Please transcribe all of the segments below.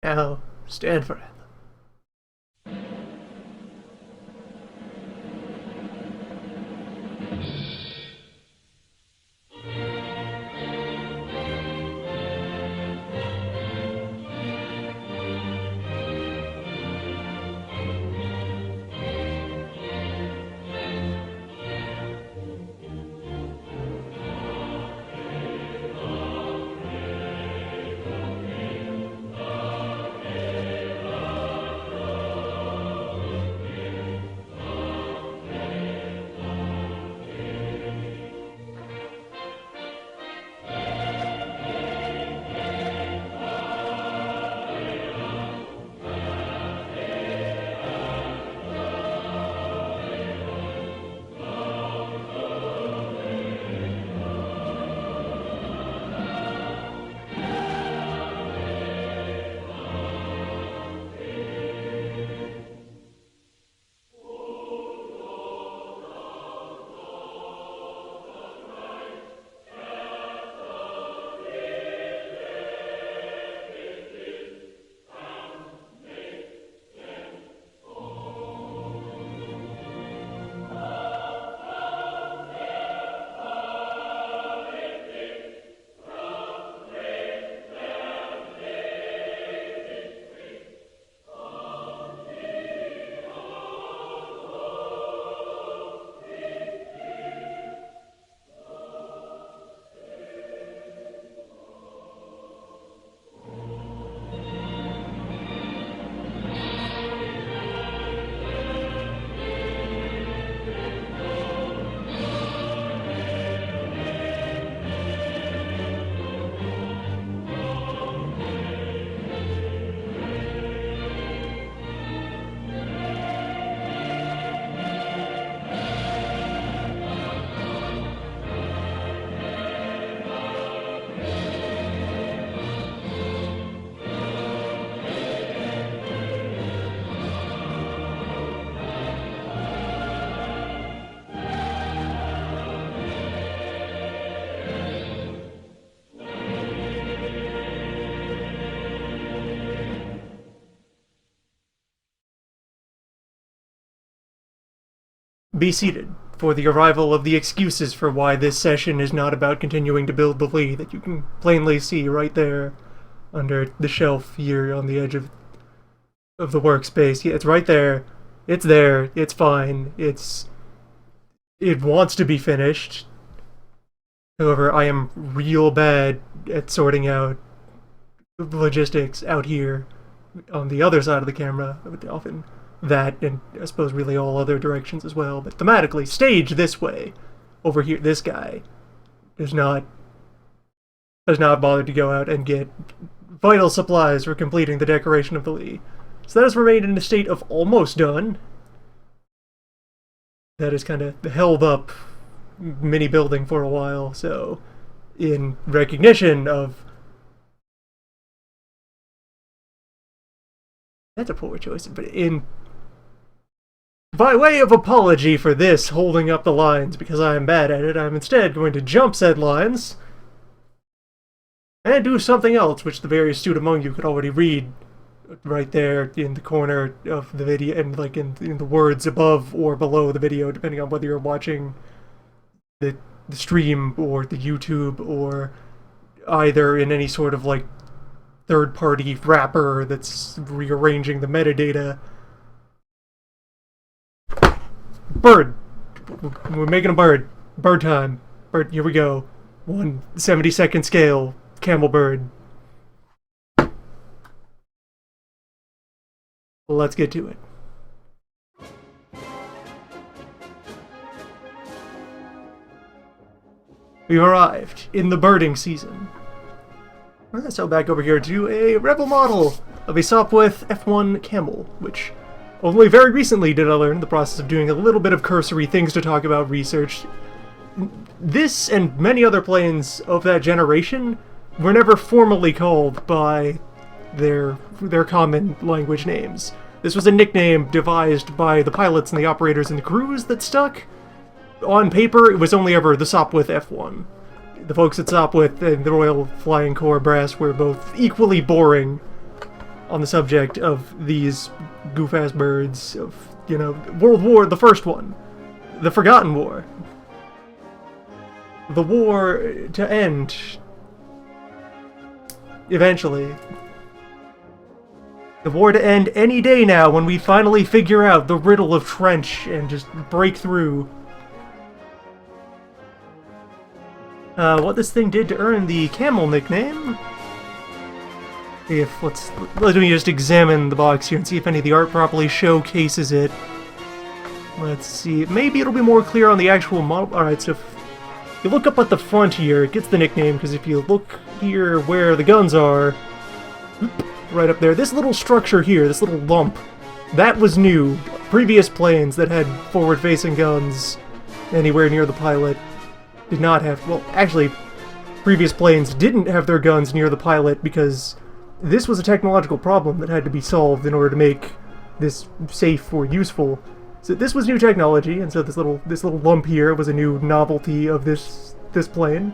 Now, stand for it. Be seated for the arrival of the excuses for why this session is not about continuing to build the Lee that you can plainly see right there under the shelf here on the edge of the workspace. Yeah, it's right there. It's there. It's fine. It wants to be finished. However, I am real bad at sorting out logistics out here on the other side of the camera. Often that, and I suppose really all other directions as well, but thematically, stage this way. Over here, this guy does not bother to go out and get vital supplies for completing the decoration of the Lee. So that has remained in a state of almost done. That has kind of held up mini building for a while, so in recognition of... That's a poor choice, but by way of apology for this holding up the lines because I am bad at it, I'm instead going to jump said lines and do something else, which the very astute among you could already read right there in the corner of the video, and like in the words above or below the video, depending on whether you're watching the stream or the YouTube or either in any sort of like third-party wrapper that's rearranging the metadata. Bird! We're making a bird. Bird time. Bird, here we go. 1/72nd scale. Camel bird. Let's get to it. We've arrived in the birding season. So back over here to a Rebel model of a Sopwith F1 Camel, which only very recently did I learn in the process of doing a little bit of cursory things to talk about research. This and many other planes of that generation were never formally called by their common language names. This was a nickname devised by the pilots and the operators and the crews that stuck. On paper, it was only ever the Sopwith F1. The folks at Sopwith and the Royal Flying Corps brass were both equally boring on the subject of these goof-ass birds of, you know, World War, the first one. The Forgotten War. The war to end. Eventually. The war to end any day now when we finally figure out the riddle of Trench and just break through. What this thing did to earn the Camel nickname. Let me just examine the box here and see if any of the art properly showcases it. Let's see, maybe it'll be more clear on the actual model. Alright, so if you look up at the front here, it gets the nickname, because if you look here where the guns are, right up there, this little structure here, this little lump, that was new. Previous planes that had forward-facing guns anywhere near the pilot did not have, well, actually, previous planes didn't have their guns near the pilot because this was a technological problem that had to be solved in order to make this safe or useful. So this was new technology, and so this little lump here was a new novelty of this plane.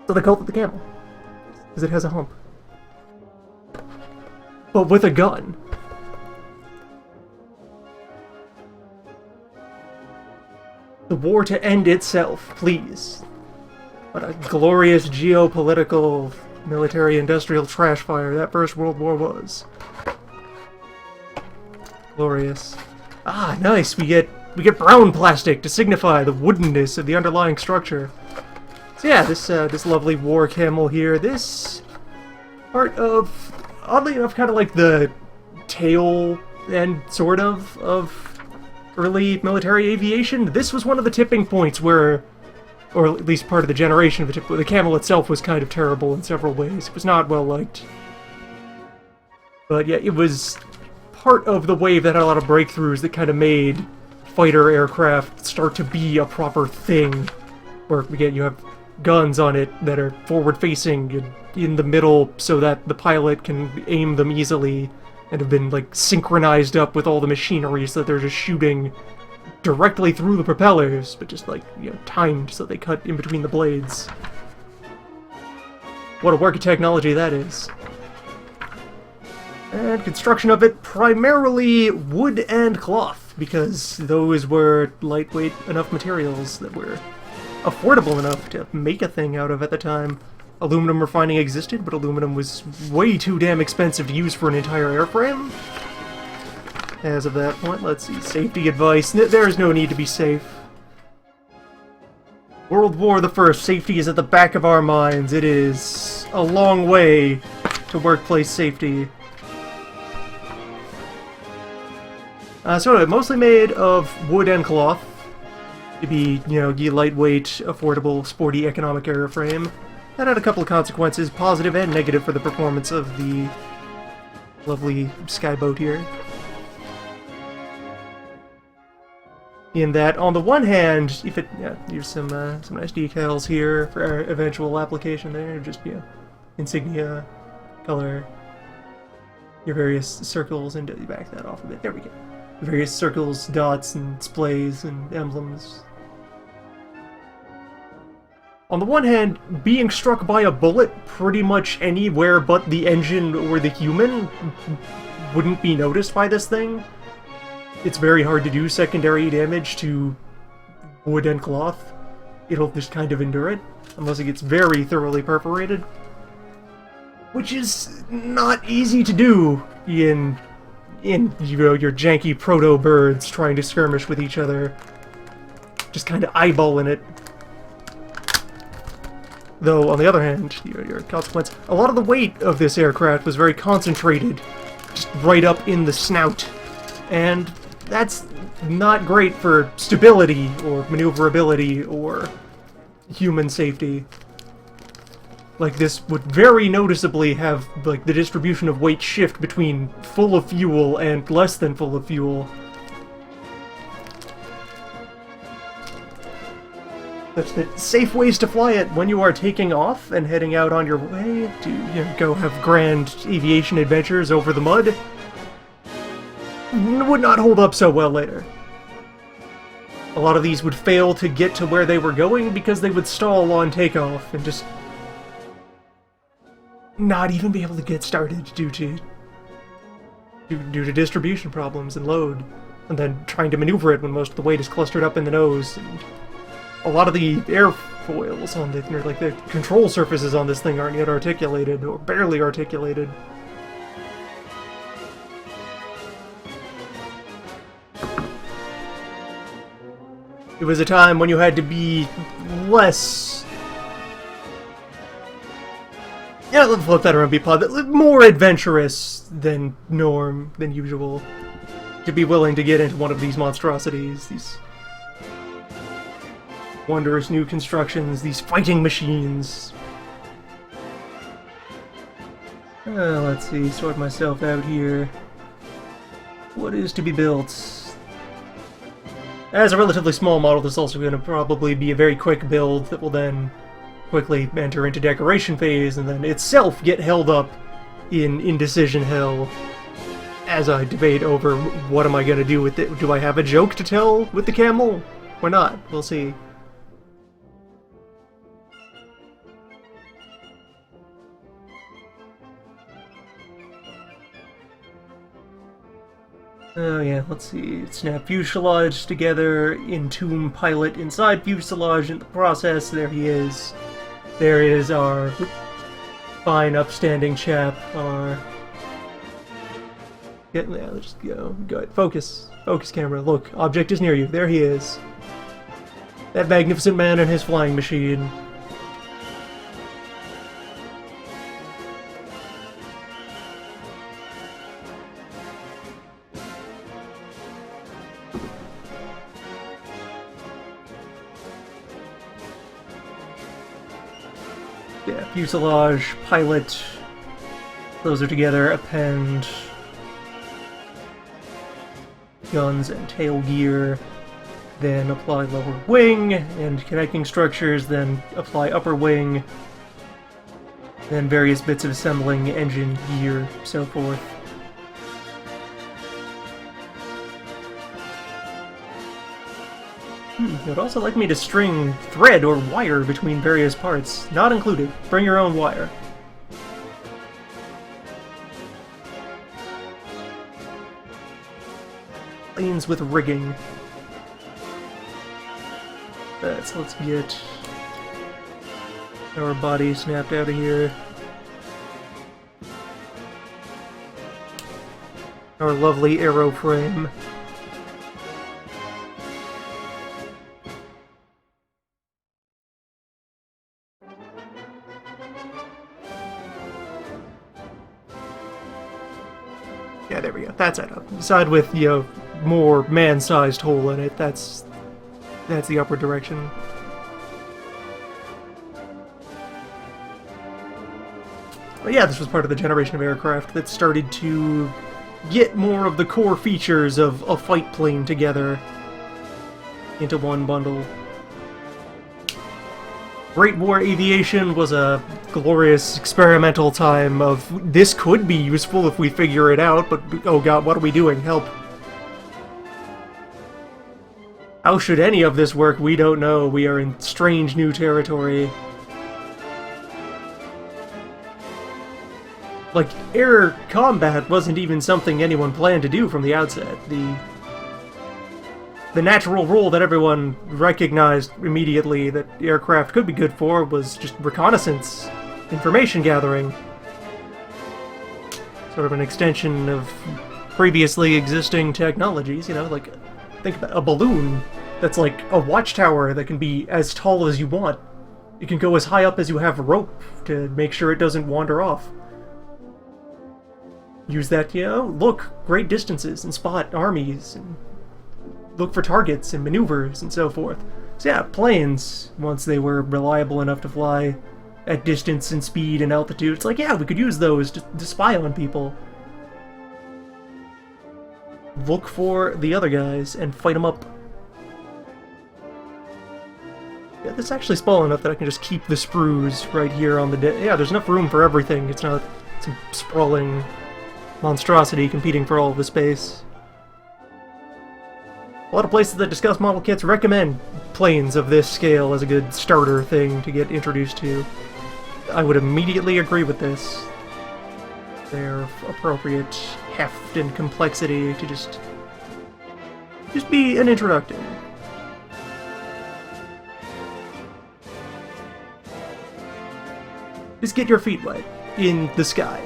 So they called it the Camel, because it has a hump. But with a gun. The war to end itself, please. What a glorious geopolitical, military-industrial trash fire that First World War was. Glorious. Ah, nice. We get brown plastic to signify the woodenness of the underlying structure. So yeah, this lovely war camel here. This part of, oddly enough, kind of like the tail end, sort of early military aviation. This was one of the tipping points where, or at least part of the generation of the Camel itself was kind of terrible in several ways. It was not well liked. But yeah, it was part of the wave that had a lot of breakthroughs that kind of made fighter aircraft start to be a proper thing. Where, again, you have guns on it that are forward-facing in the middle so that the pilot can aim them easily and have been, like, synchronized up with all the machinery so that they're just shooting directly through the propellers, but just, like, you know, timed so they cut in between the blades. What a work of technology that is. And construction of it, primarily wood and cloth, because those were lightweight enough materials that were affordable enough to make a thing out of at the time. Aluminum refining existed, but aluminum was way too damn expensive to use for an entire airframe. As of that point, let's see, safety advice. There is no need to be safe. World War I, safety is at the back of our minds. It is a long way to workplace safety. So anyway, mostly made of wood and cloth. To be, you know, lightweight, affordable, sporty, economic airframe. That had a couple of consequences, positive and negative, for the performance of the lovely skyboat here. In that, on the one hand, if it, yeah, here's some nice decals here for our eventual application there, just, you know, insignia, color, your various circles, and you back that off a bit, there we go. Various circles, dots, and displays, and emblems. On the one hand, being struck by a bullet pretty much anywhere but the engine or the human wouldn't be noticed by this thing. It's very hard to do secondary damage to wood and cloth. It'll just kind of endure it, unless it gets very thoroughly perforated. Which is not easy to do in you know, your janky proto-birds trying to skirmish with each other. Just kind of eyeballing it. Though, on the other hand, your consequence, a lot of the weight of this aircraft was very concentrated, just right up in the snout. And that's not great for stability, or maneuverability, or human safety. Like, this would very noticeably have, like, the distribution of weight shift between full of fuel and less than full of fuel. Such that safe ways to fly it when you are taking off and heading out on your way to, you know, go have grand aviation adventures over the mud would not hold up so well later. A lot of these would fail to get to where they were going because they would stall on takeoff and just not even be able to get started due to distribution problems and load, and then trying to maneuver it when most of the weight is clustered up in the nose. And a lot of the airfoils on the, or like the control surfaces on this thing aren't yet articulated, or barely articulated. It was a time when you had to be less... Yeah, let's flip that around, more adventurous than usual. To be willing to get into one of these monstrosities, these wondrous new constructions, these fighting machines. Let's see, sort myself out here. What is to be built? As a relatively small model, this is also going to probably be a very quick build that will then quickly enter into decoration phase, and then itself get held up in indecision hell as I debate over what am I going to do with it. Do I have a joke to tell with the camel or not? We'll see. Oh yeah, let's see. Snap fuselage together, entomb pilot inside fuselage in the process. There he is. There is our fine, upstanding chap. Our... Yeah, let's just go. Go ahead. Focus. Focus, camera. Look, object is near you. There he is. That magnificent man and his flying machine. Yeah, fuselage, pilot, those are together, append guns and tail gear, then apply lower wing and connecting structures, then apply upper wing, then various bits of assembling, engine, gear, so forth. You'd also like me to string thread or wire between various parts. Not included. Bring your own wire. Planes with rigging. Let's get our body snapped out of here. Our lovely aeroframe. Yeah, there we go. That's it. Side with, you know, more man-sized hole in it. That's the upward direction. But yeah, this was part of the generation of aircraft that started to get more of the core features of a fight plane together into one bundle. Great War Aviation was a glorious experimental time of this could be useful if we figure it out, but oh god, what are we doing? Help. How should any of this work? We don't know. We are in strange new territory. Like, air combat wasn't even something anyone planned to do from the outset. The natural role that everyone recognized immediately that aircraft could be good for was just reconnaissance, information gathering. Sort of an extension of previously existing technologies, you know, like, think about a balloon that's like a watchtower that can be as tall as you want. It can go as high up as you have rope to make sure it doesn't wander off. Use that, you know, look great distances and spot armies and look for targets and maneuvers and so forth. So yeah, planes, once they were reliable enough to fly at distance and speed and altitude, it's like, yeah, we could use those to spy on people. Look for the other guys and fight them up. Yeah, this is actually small enough that I can just keep the sprues right here on the yeah, there's enough room for everything. It's not some sprawling monstrosity competing for all of the space. A lot of places that discuss model kits recommend planes of this scale as a good starter thing to get introduced to. I would immediately agree with this. Their appropriate heft and complexity to just be an introduction. Just get your feet wet in the sky.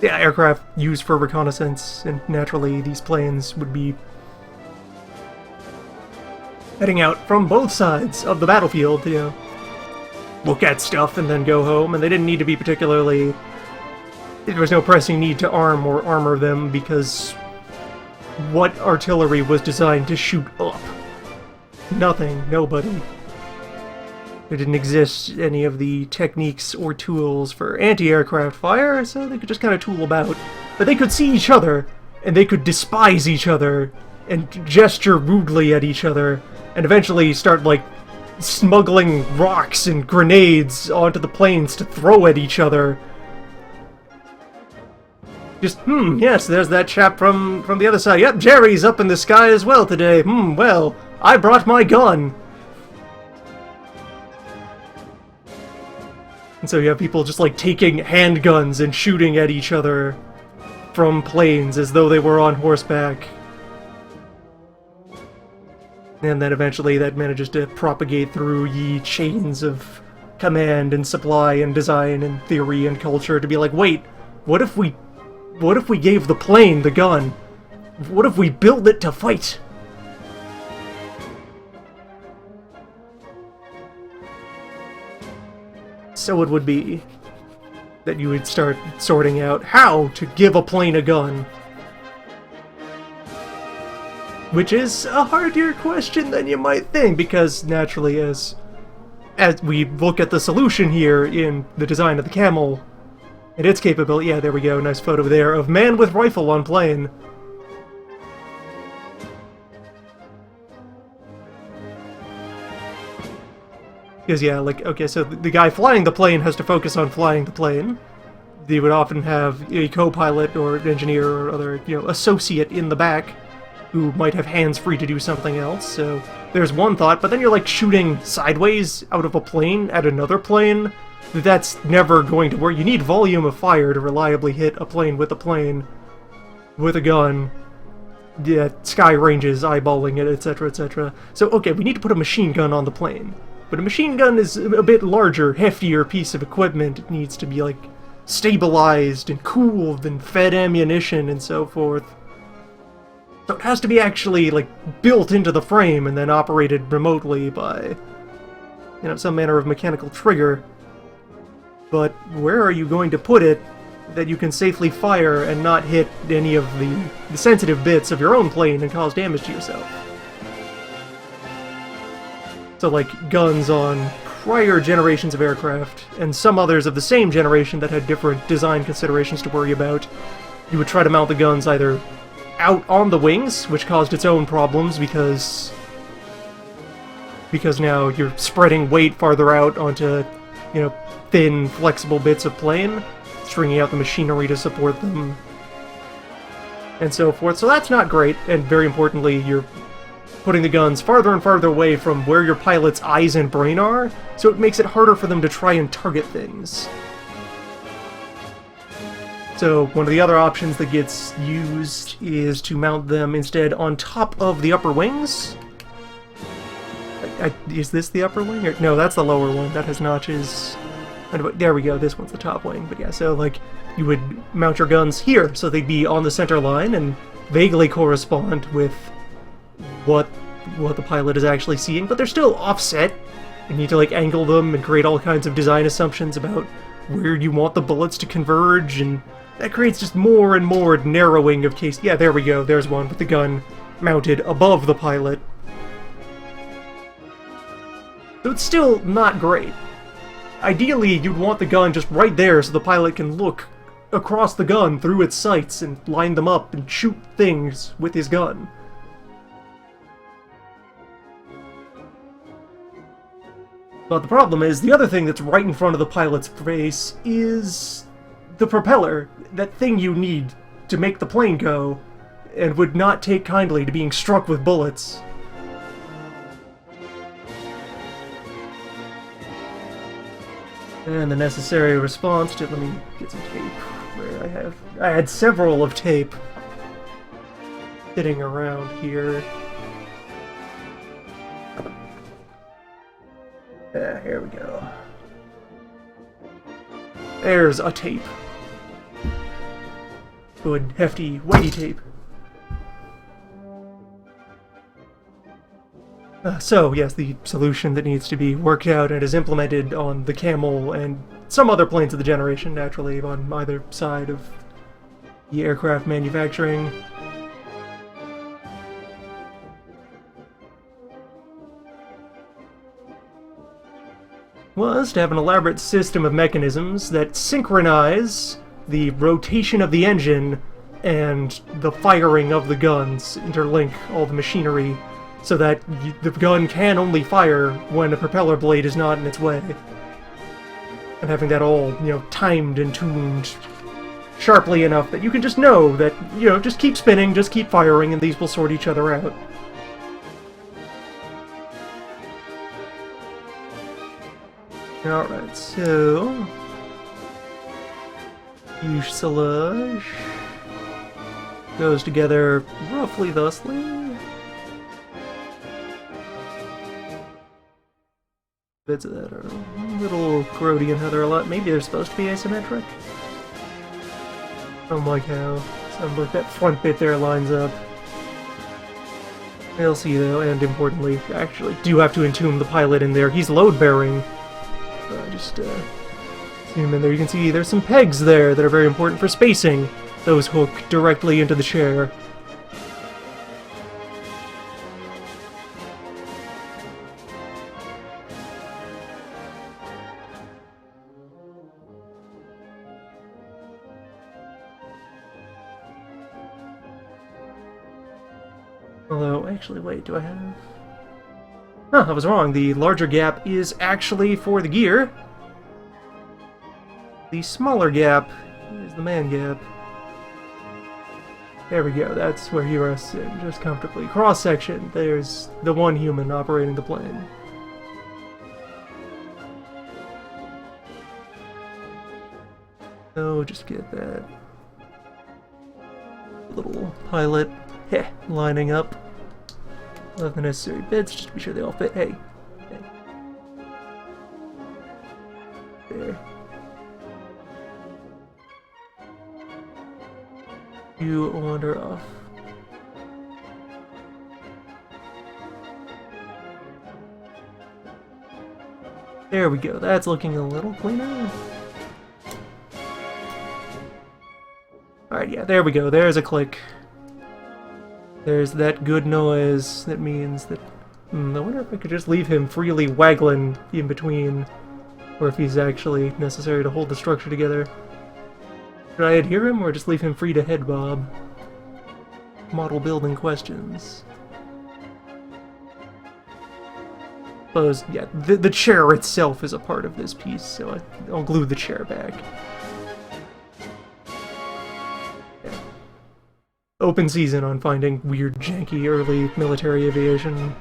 Yeah, aircraft used for reconnaissance, and naturally these planes would be heading out from both sides of the battlefield, you know, look at stuff and then go home, and they didn't need to be particularly... There was no pressing need to arm or armor them, because what artillery was designed to shoot up? Nothing. Nobody. There didn't exist any of the techniques or tools for anti-aircraft fire, so they could just kind of tool about. But they could see each other, and they could despise each other, and gesture rudely at each other, and eventually start, like, smuggling rocks and grenades onto the planes to throw at each other. Just, yes, there's that chap from the other side. Yep, Jerry's up in the sky as well today. Well, I brought my gun. And so you have people just, like, taking handguns and shooting at each other from planes as though they were on horseback. And then eventually that manages to propagate through ye chains of command and supply and design and theory and culture to be like, wait, what if we gave the plane the gun? What if we built it to fight? So it would be that you would start sorting out how to give a plane a gun. Which is a harder question than you might think, because naturally as we look at the solution here in the design of the Camel and its capability, yeah, there we go, nice photo there of man with rifle on plane. Because, yeah, like, okay, so the guy flying the plane has to focus on flying the plane. They would often have a co-pilot or an engineer or other, you know, associate in the back who might have hands free to do something else, so there's one thought, but then you're, like, shooting sideways out of a plane at another plane. That's never going to work. You need volume of fire to reliably hit a plane with a gun. Yeah, sky ranges, eyeballing it, etc., etc. So, okay, we need to put a machine gun on the plane. But a machine gun is a bit larger, heftier piece of equipment. It needs to be, like, stabilized and cooled and fed ammunition and so forth. So it has to be actually, like, built into the frame and then operated remotely by, you know, some manner of mechanical trigger. But where are you going to put it that you can safely fire and not hit any of the sensitive bits of your own plane and cause damage to yourself? So, like, guns on prior generations of aircraft, and some others of the same generation that had different design considerations to worry about, you would try to mount the guns either out on the wings, which caused its own problems because now you're spreading weight farther out onto, you know, thin, flexible bits of plane, stringing out the machinery to support them, and so forth. So that's not great, and very importantly, you're putting the guns farther and farther away from where your pilot's eyes and brain are, so it makes it harder for them to try and target things. So one of the other options that gets used is to mount them instead on top of the upper wings. Is this the upper wing? Or, no, that's the lower one. That has notches. There we go, this one's the top wing. But yeah, so like you would mount your guns here, so they'd be on the center line and vaguely correspond with what the pilot is actually seeing, but they're still offset. You need to, like, angle them and create all kinds of design assumptions about where you want the bullets to converge, and that creates just more and more narrowing of case. Yeah, there we go, there's one with the gun mounted above the pilot. So it's still not great. Ideally, you'd want the gun just right there so the pilot can look across the gun through its sights and line them up and shoot things with his gun. But the problem is, the other thing that's right in front of the pilot's face is the propeller, that thing you need to make the plane go, and would not take kindly to being struck with bullets. And the necessary response to, let me get some tape where I had several of tape sitting around here. Here we go. There's a tape. Good, hefty, weighty tape. So, yes, the solution that needs to be worked out and is implemented on the Camel and some other planes of the generation, naturally, on either side of the aircraft manufacturing. Was to have an elaborate system of mechanisms that synchronize the rotation of the engine and the firing of the guns, interlink all the machinery, so that the gun can only fire when a propeller blade is not in its way. And having that all, timed and tuned sharply enough that you can just know that, just keep spinning, just keep firing, and these will sort each other out. Alright, so... fuselage goes together roughly thusly. Bits of that are a little grody and other a lot. Maybe they're supposed to be asymmetric. I don't like how that front bit there lines up. We'll see though, and importantly, actually do have to entomb the pilot in there. He's load bearing. Just zoom in there. You can see there's some pegs there that are very important for spacing. Those hook directly into the chair. Although, actually, wait, do I have... Huh, I was wrong. The larger gap is actually for the gear. The smaller gap is the man gap. There we go, that's where he rests in, just comfortably. Cross-section, there's the one human operating the plane. So, just get that little pilot lining up. Love the necessary bits, just to be sure they all fit. Hey. There. You wander off. There we go, that's looking a little cleaner. Alright, yeah, there we go, there's a click. There's that good noise that means that... I wonder if I could just leave him freely waggling in between, or if he's actually necessary to hold the structure together. Should I adhere him, or just leave him free to head bob? Model building questions. Suppose, yeah, the chair itself is a part of this piece, so I'll glue the chair back. Open season on finding weird, janky, early military aviation.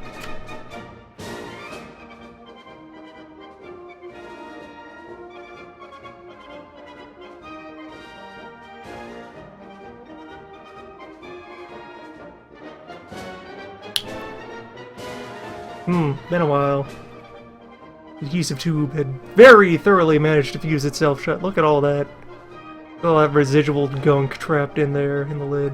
Been a while. The adhesive tube had very thoroughly managed to fuse itself shut. Look at all that. All that residual gunk trapped in there in the lid.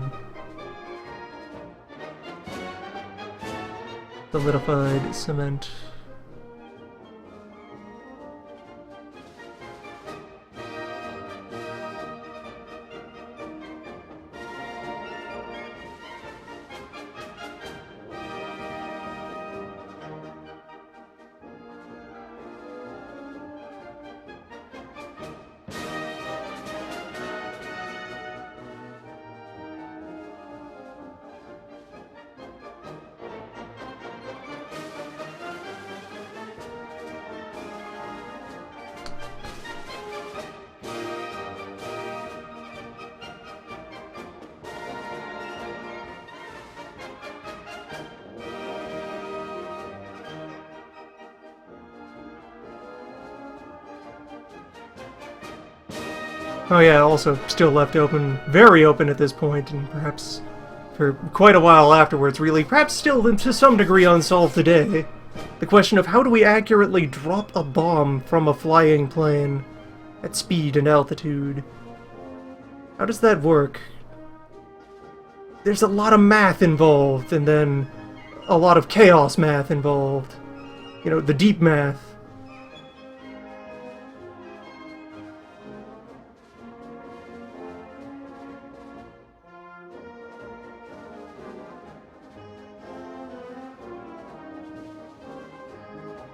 Solidified cement. Oh yeah, also still left open, very open at this point, and perhaps for quite a while afterwards, really, perhaps still to some degree unsolved today. The question of how do we accurately drop a bomb from a flying plane at speed and altitude? How does that work? There's a lot of math involved, and then a lot of chaos math involved. You know, the deep math.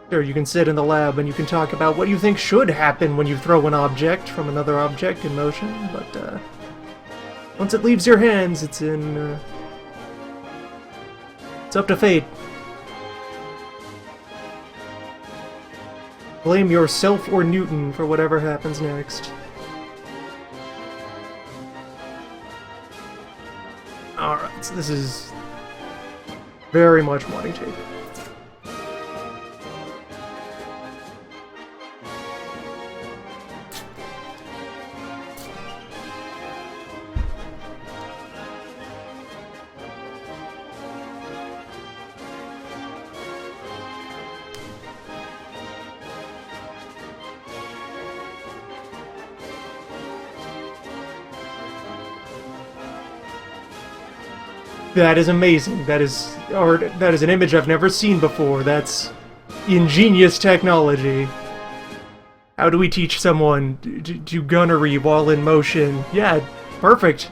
Sure, you can sit in the lab and you can talk about what you think should happen when you throw an object from another object in motion, but once it leaves your hands, it's up to fate. Blame yourself or Newton for whatever happens next. Alright, so this is very much wanting tape. That is amazing. That is an image I've never seen before. That's ingenious technology. How do we teach someone to do gunnery while in motion? Yeah, perfect.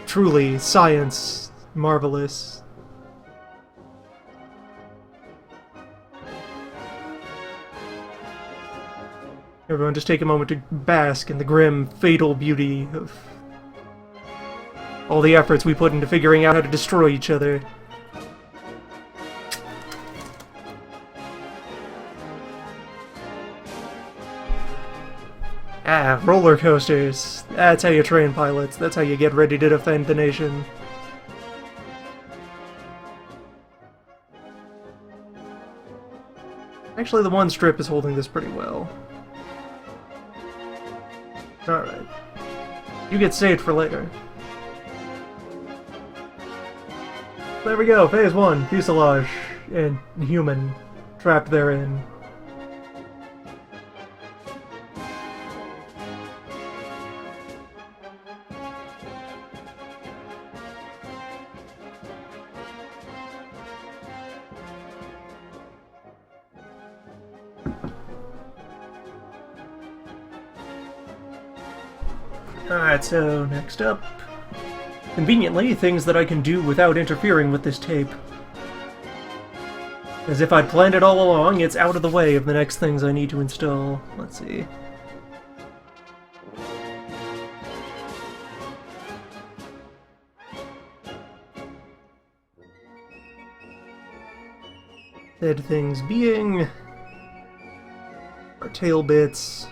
Truly, science, marvelous. Everyone just take a moment to bask in the grim, fatal beauty of all the efforts we put into figuring out how to destroy each other. Ah, roller coasters. That's how you train pilots. That's how you get ready to defend the nation. Actually, the one strip is holding this pretty well. Alright. You get saved for later. There we go, phase 1, fuselage and human trapped therein. Alright, so next up, conveniently, things that I can do without interfering with this tape. As if I'd planned it all along, it's out of the way of the next things I need to install. Let's see. Said things being our tail bits.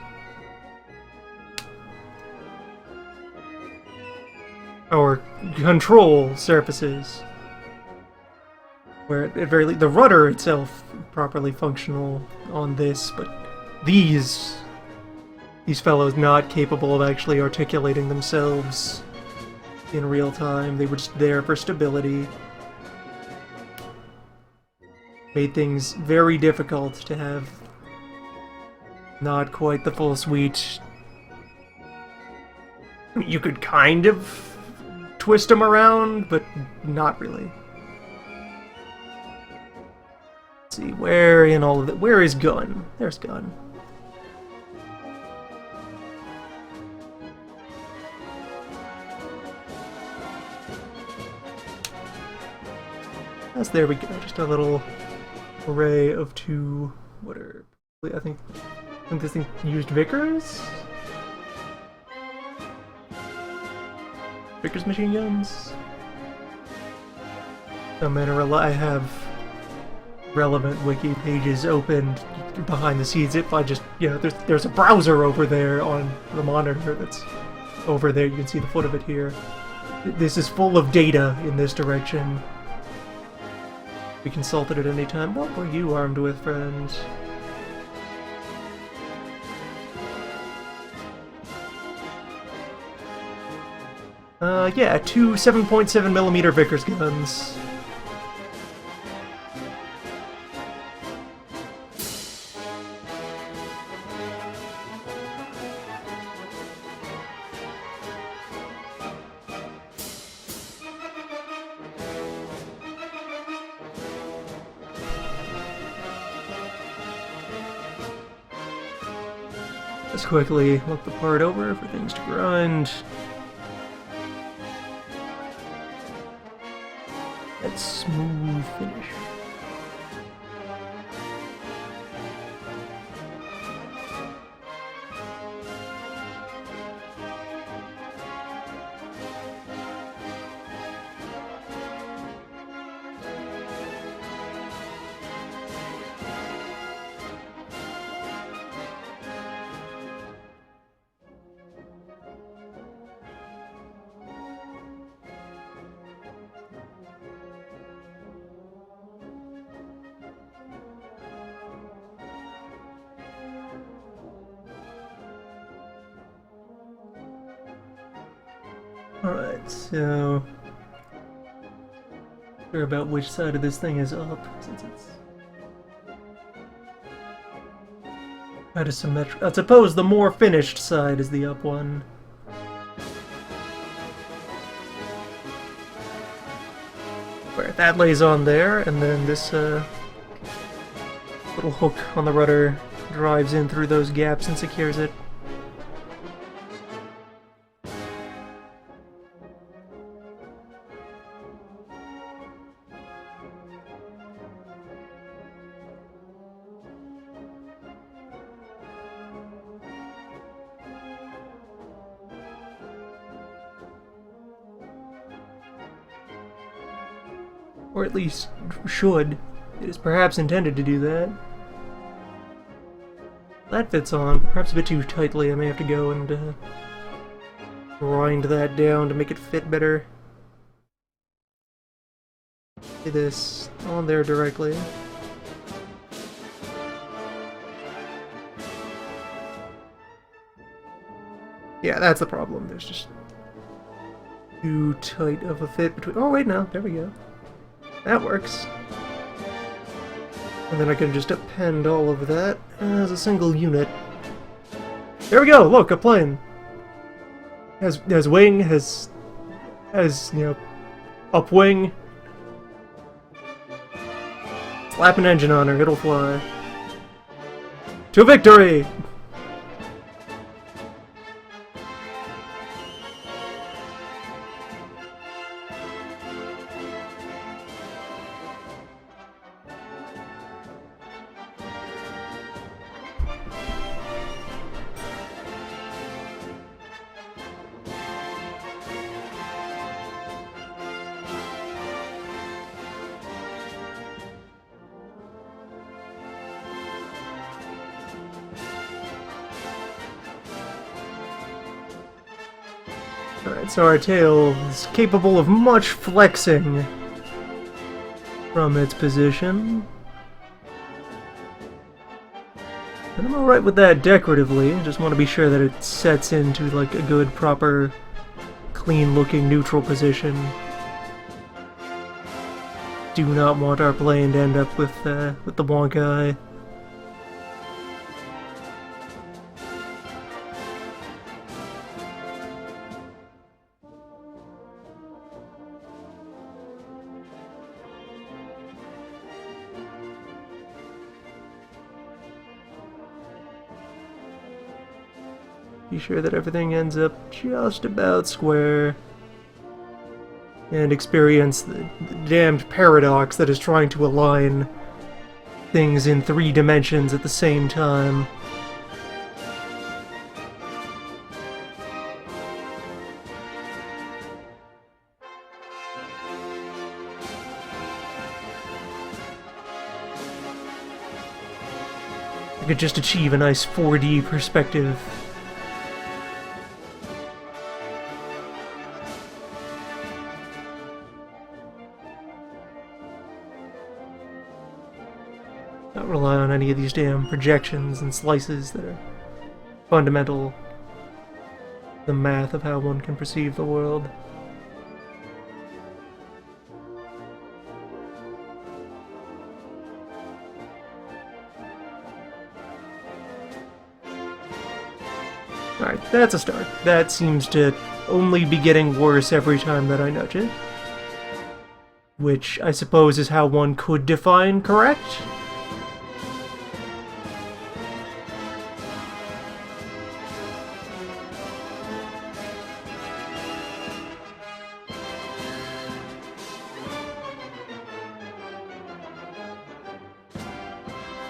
Or control surfaces, where at very least the rudder itself properly functional on this, but these fellows not capable of actually articulating themselves in real time. They were just there for stability. Made things very difficult to have not quite the full suite. You could kind of twist them around, but not really. Let's see, where in all of it? Where is gun? There's gun. Yes, there we go. Just a little array of two. What are? I think this thing used Vickers. Vickers machine guns. I have relevant wiki pages opened behind the scenes. If I just, you know, there's a browser over there on the monitor that's over there. You can see the foot of it here. This is full of data in this direction. Be consulted at any time. What were you armed with, friends? Yeah, two 7.7mm Vickers guns. Let's quickly look the part over for things to grind. That smooth finish. Alright, so... not sure about which side of this thing is up, since it's... kind of symmetrical. I suppose the more finished side is the up one. Where that lays on there, and then this little hook on the rudder drives in through those gaps and secures it. Or at least should. It is perhaps intended to do that. That fits on, perhaps a bit too tightly. I may have to go and grind that down to make it fit better. Get this on there directly. Yeah, that's the problem. There's just too tight of a fit between... oh wait, no, there we go. That works. And then I can just append all of that as a single unit. There we go! Look, a plane! Has wing, has, you know, upwing. Slap an engine on her, it'll fly. To victory! Alright, so our tail is capable of much flexing from its position. And I'm alright with that decoratively, I just want to be sure that it sets into like a good, proper, clean-looking neutral position. Do not want our plane to end up with the wonk eye. Be sure that everything ends up just about square. And experience the damned paradox that is trying to align things in 3 dimensions at the same time. I could just achieve a nice 4D perspective. Not rely on any of these damn projections and slices that are fundamental to the math of how one can perceive the world. Alright, that's a start. That seems to only be getting worse every time that I nudge it. Which I suppose is how one could define correct?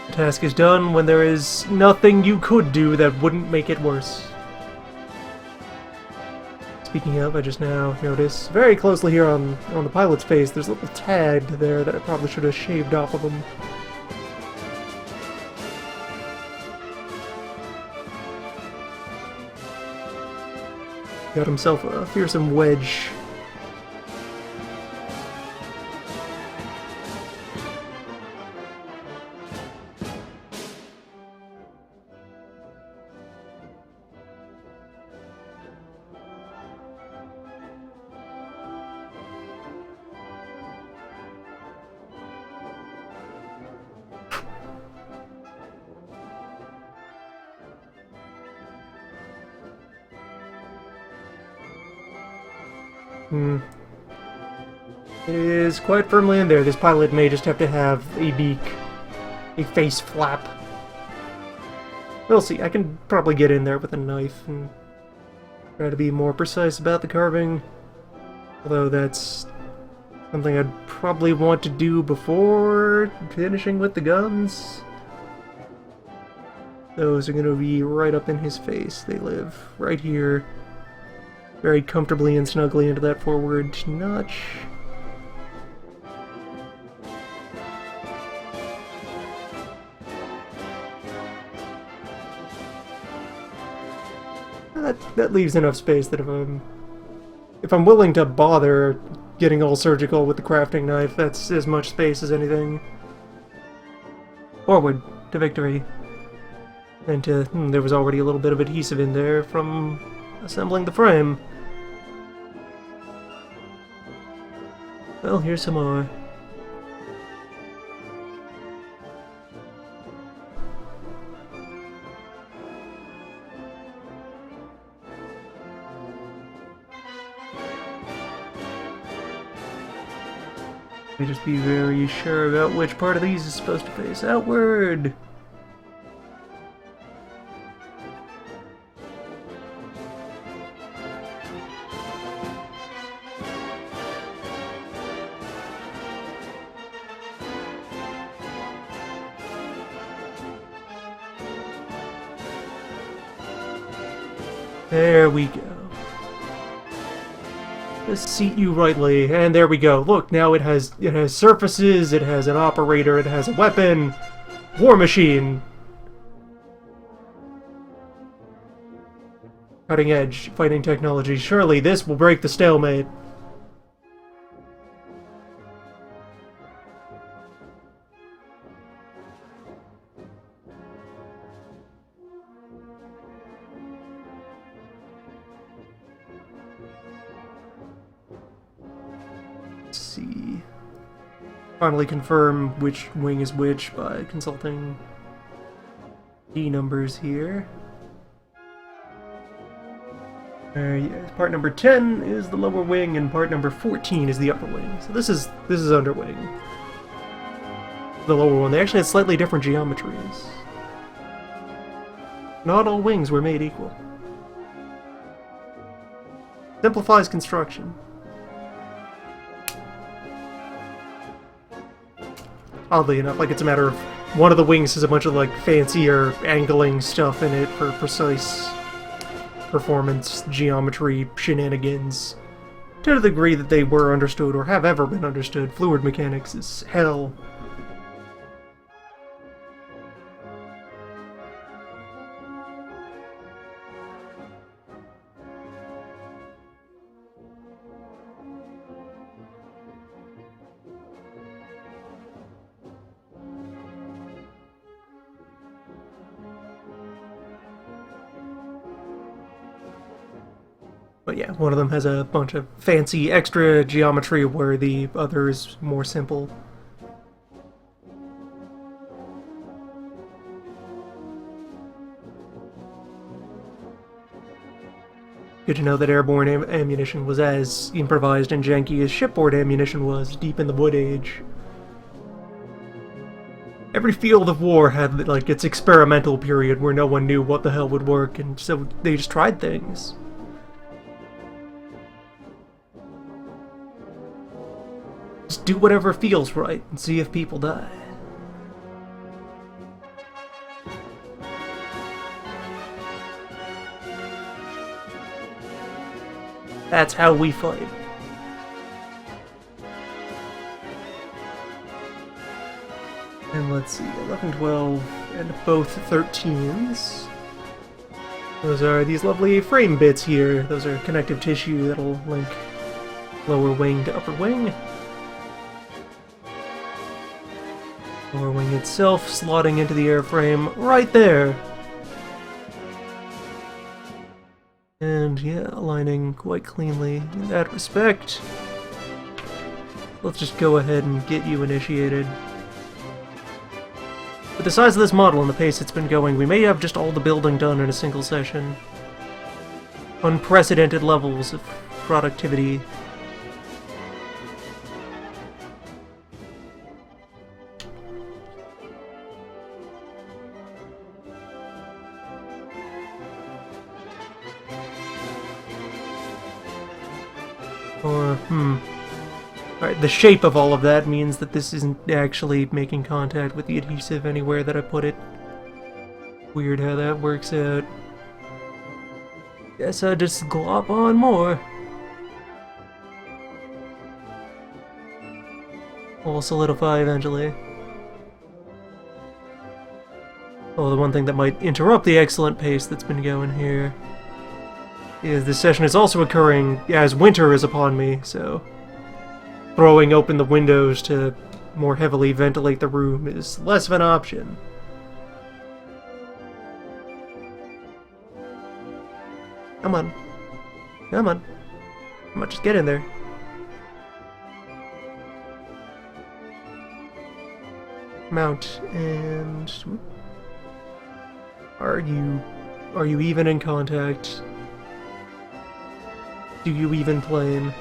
The task is done when there is nothing you could do that wouldn't make it worse. Speaking of, I just now noticed very closely here on the pilot's face, there's a little tag there that I probably should have shaved off of him. Got himself a fearsome wedge. It is quite firmly in there. This pilot may just have to have a beak, a face flap. We'll see. I can probably get in there with a knife and try to be more precise about the carving. Although that's something I'd probably want to do before finishing with the guns. Those are going to be right up in his face. They live right here. Very comfortably and snugly into that forward notch. That leaves enough space that if I'm willing to bother getting all surgical with the crafting knife, that's as much space as anything. Forward to victory. And there was already a little bit of adhesive in there from assembling the frame. Well, here's some more. Let me just be very sure about which part of these is supposed to face outward. There we go. Just seat you rightly, and there we go. Look, now it has surfaces, it has an operator, it has a weapon. War machine. Cutting edge fighting technology. Surely this will break the stalemate. See. Finally confirm which wing is which by consulting D numbers here. Yes, part number 10 is the lower wing, and part number 14 is the upper wing. So this is underwing. The lower one. They actually had slightly different geometries. Not all wings were made equal. Simplifies construction. Oddly enough, like it's a matter of one of the wings has a bunch of like fancier angling stuff in it for precise performance, geometry, shenanigans. To the degree that they were understood or have ever been understood, fluid mechanics is hell. But yeah, one of them has a bunch of fancy extra geometry where the other is more simple. Good to know that airborne ammunition was as improvised and janky as shipboard ammunition was deep in the Wood Age. Every field of war had, like, its experimental period where no one knew what the hell would work, and so they just tried things. Just do whatever feels right and see if people die. That's how we fight. And let's see, 11, 12, and both 13s. Those are these lovely frame bits here. Those are connective tissue that'll link lower wing to upper wing. Lower wing itself slotting into the airframe right there. And yeah, aligning quite cleanly in that respect. Let's just go ahead and get you initiated. With the size of this model and the pace it's been going, we may have just all the building done in a single session. Unprecedented levels of productivity. Alright, the shape of all of that means that this isn't actually making contact with the adhesive anywhere that I put it. Weird how that works out. Guess I just glop on more. Will solidify eventually. Oh, the one thing that might interrupt the excellent pace that's been going here is this session is also occurring as winter is upon me, so throwing open the windows to more heavily ventilate the room is less of an option. Come on. Come on. Come on, just get in there. Mount, and are you even in contact? Do you even plane?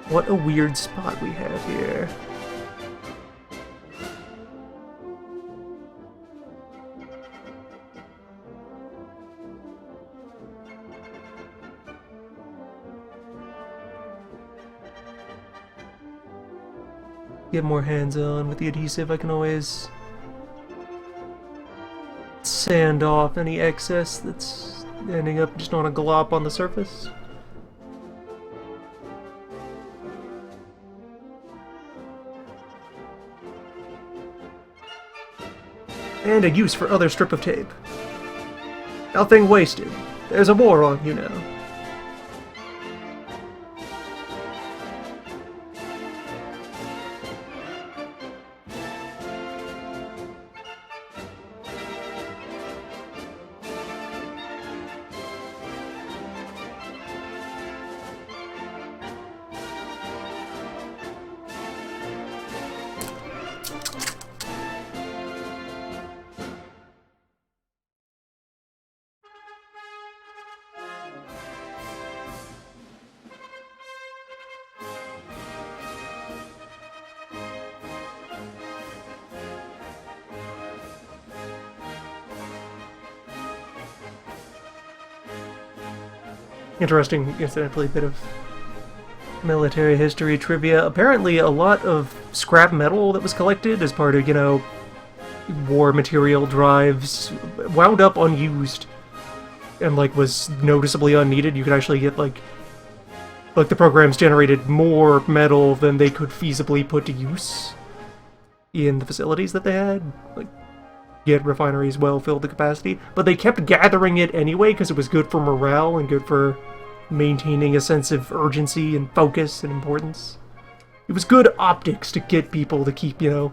What a weird spot we have here. Get more hands-on with the adhesive. I can always sand off any excess that's ending up just on a glop on the surface. And a use for other strip of tape. Nothing wasted. There's a war on, you know. Interesting, incidentally, bit of military history trivia. Apparently a lot of scrap metal that was collected as part of, you know, war material drives wound up unused and, like, was noticeably unneeded. You could actually get, like the programs generated more metal than they could feasibly put to use in the facilities that they had. Like, get refineries well filled to capacity, but they kept gathering it anyway because it was good for morale and good for maintaining a sense of urgency and focus and importance. It was good optics to get people to keep, you know,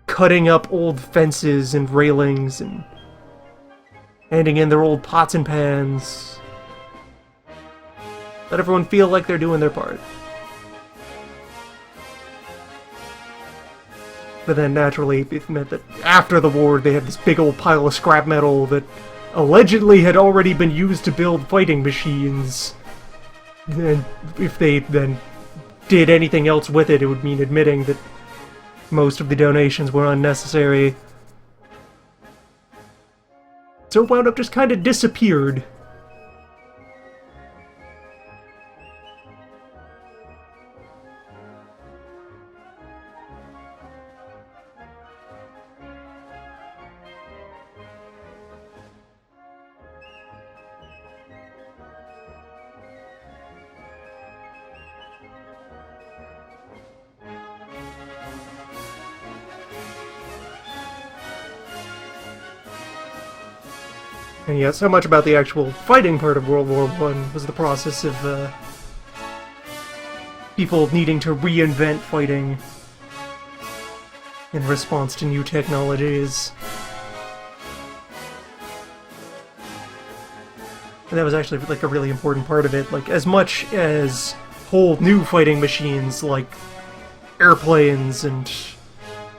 cutting up old fences and railings and handing in their old pots and pans. Let everyone feel like they're doing their part. But then, naturally, it meant that after the war, they had this big old pile of scrap metal that allegedly had already been used to build fighting machines. And if they then did anything else with it, it would mean admitting that most of the donations were unnecessary. So it wound up just kind of disappeared. And yet, so much about the actual fighting part of World War I was the process of people needing to reinvent fighting in response to new technologies. And that was actually like a really important part of it. Like, as much as whole new fighting machines like airplanes and,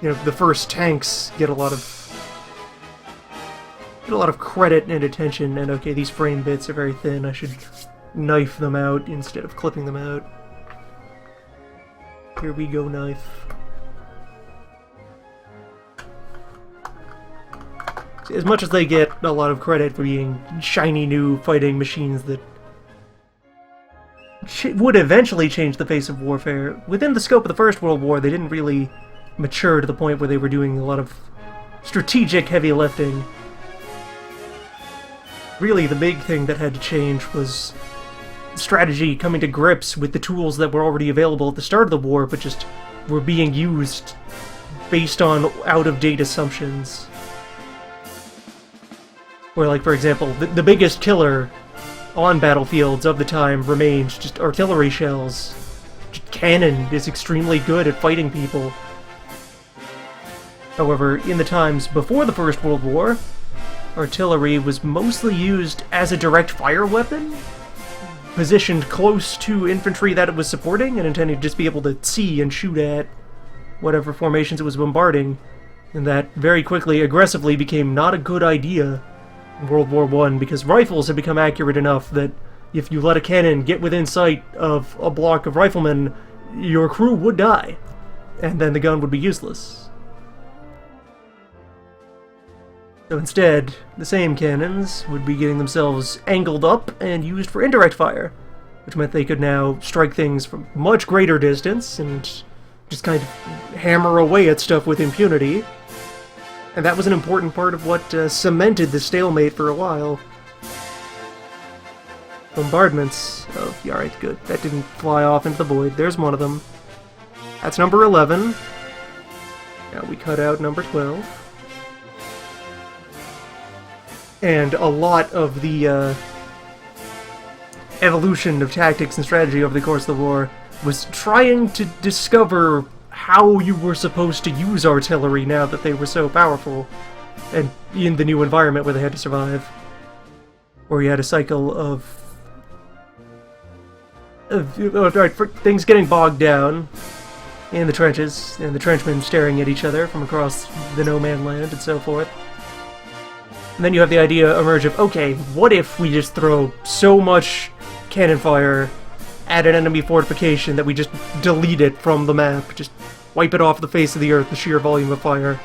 you know, the first tanks get a lot of credit and attention, and okay, these frame bits are very thin, I should knife them out instead of clipping them out. Here we go, knife. As much as they get a lot of credit for being shiny new fighting machines that would eventually change the face of warfare, within the scope of the First World War, they didn't really mature to the point where they were doing a lot of strategic heavy lifting. Really, the big thing that had to change was strategy coming to grips with the tools that were already available at the start of the war, but just were being used based on out-of-date assumptions. Where, like, for example, the biggest killer on battlefields of the time remained just artillery shells. Just cannon is extremely good at fighting people. However, in the times before the First World War, artillery was mostly used as a direct fire weapon, positioned close to infantry that it was supporting and intended to just be able to see and shoot at whatever formations it was bombarding, and that very quickly, aggressively became not a good idea in World War I, because rifles had become accurate enough that if you let a cannon get within sight of a block of riflemen, your crew would die, and then the gun would be useless. So instead, the same cannons would be getting themselves angled up and used for indirect fire, which meant they could now strike things from much greater distance and just kind of hammer away at stuff with impunity. And that was an important part of what cemented the stalemate for a while. Bombardments. Oh, yeah, alright, good. That didn't fly off into the void. There's one of them. That's number 11. Now we cut out number 12. And a lot of the evolution of tactics and strategy over the course of the war was trying to discover how you were supposed to use artillery now that they were so powerful, and in the new environment where they had to survive. Where you had a cycle of things getting bogged down in the trenches, and the trenchmen staring at each other from across the no-man land and so forth. And then you have the idea emerge of, okay, what if we just throw so much cannon fire at an enemy fortification that we just delete it from the map, just wipe it off the face of the earth, the sheer volume of fire.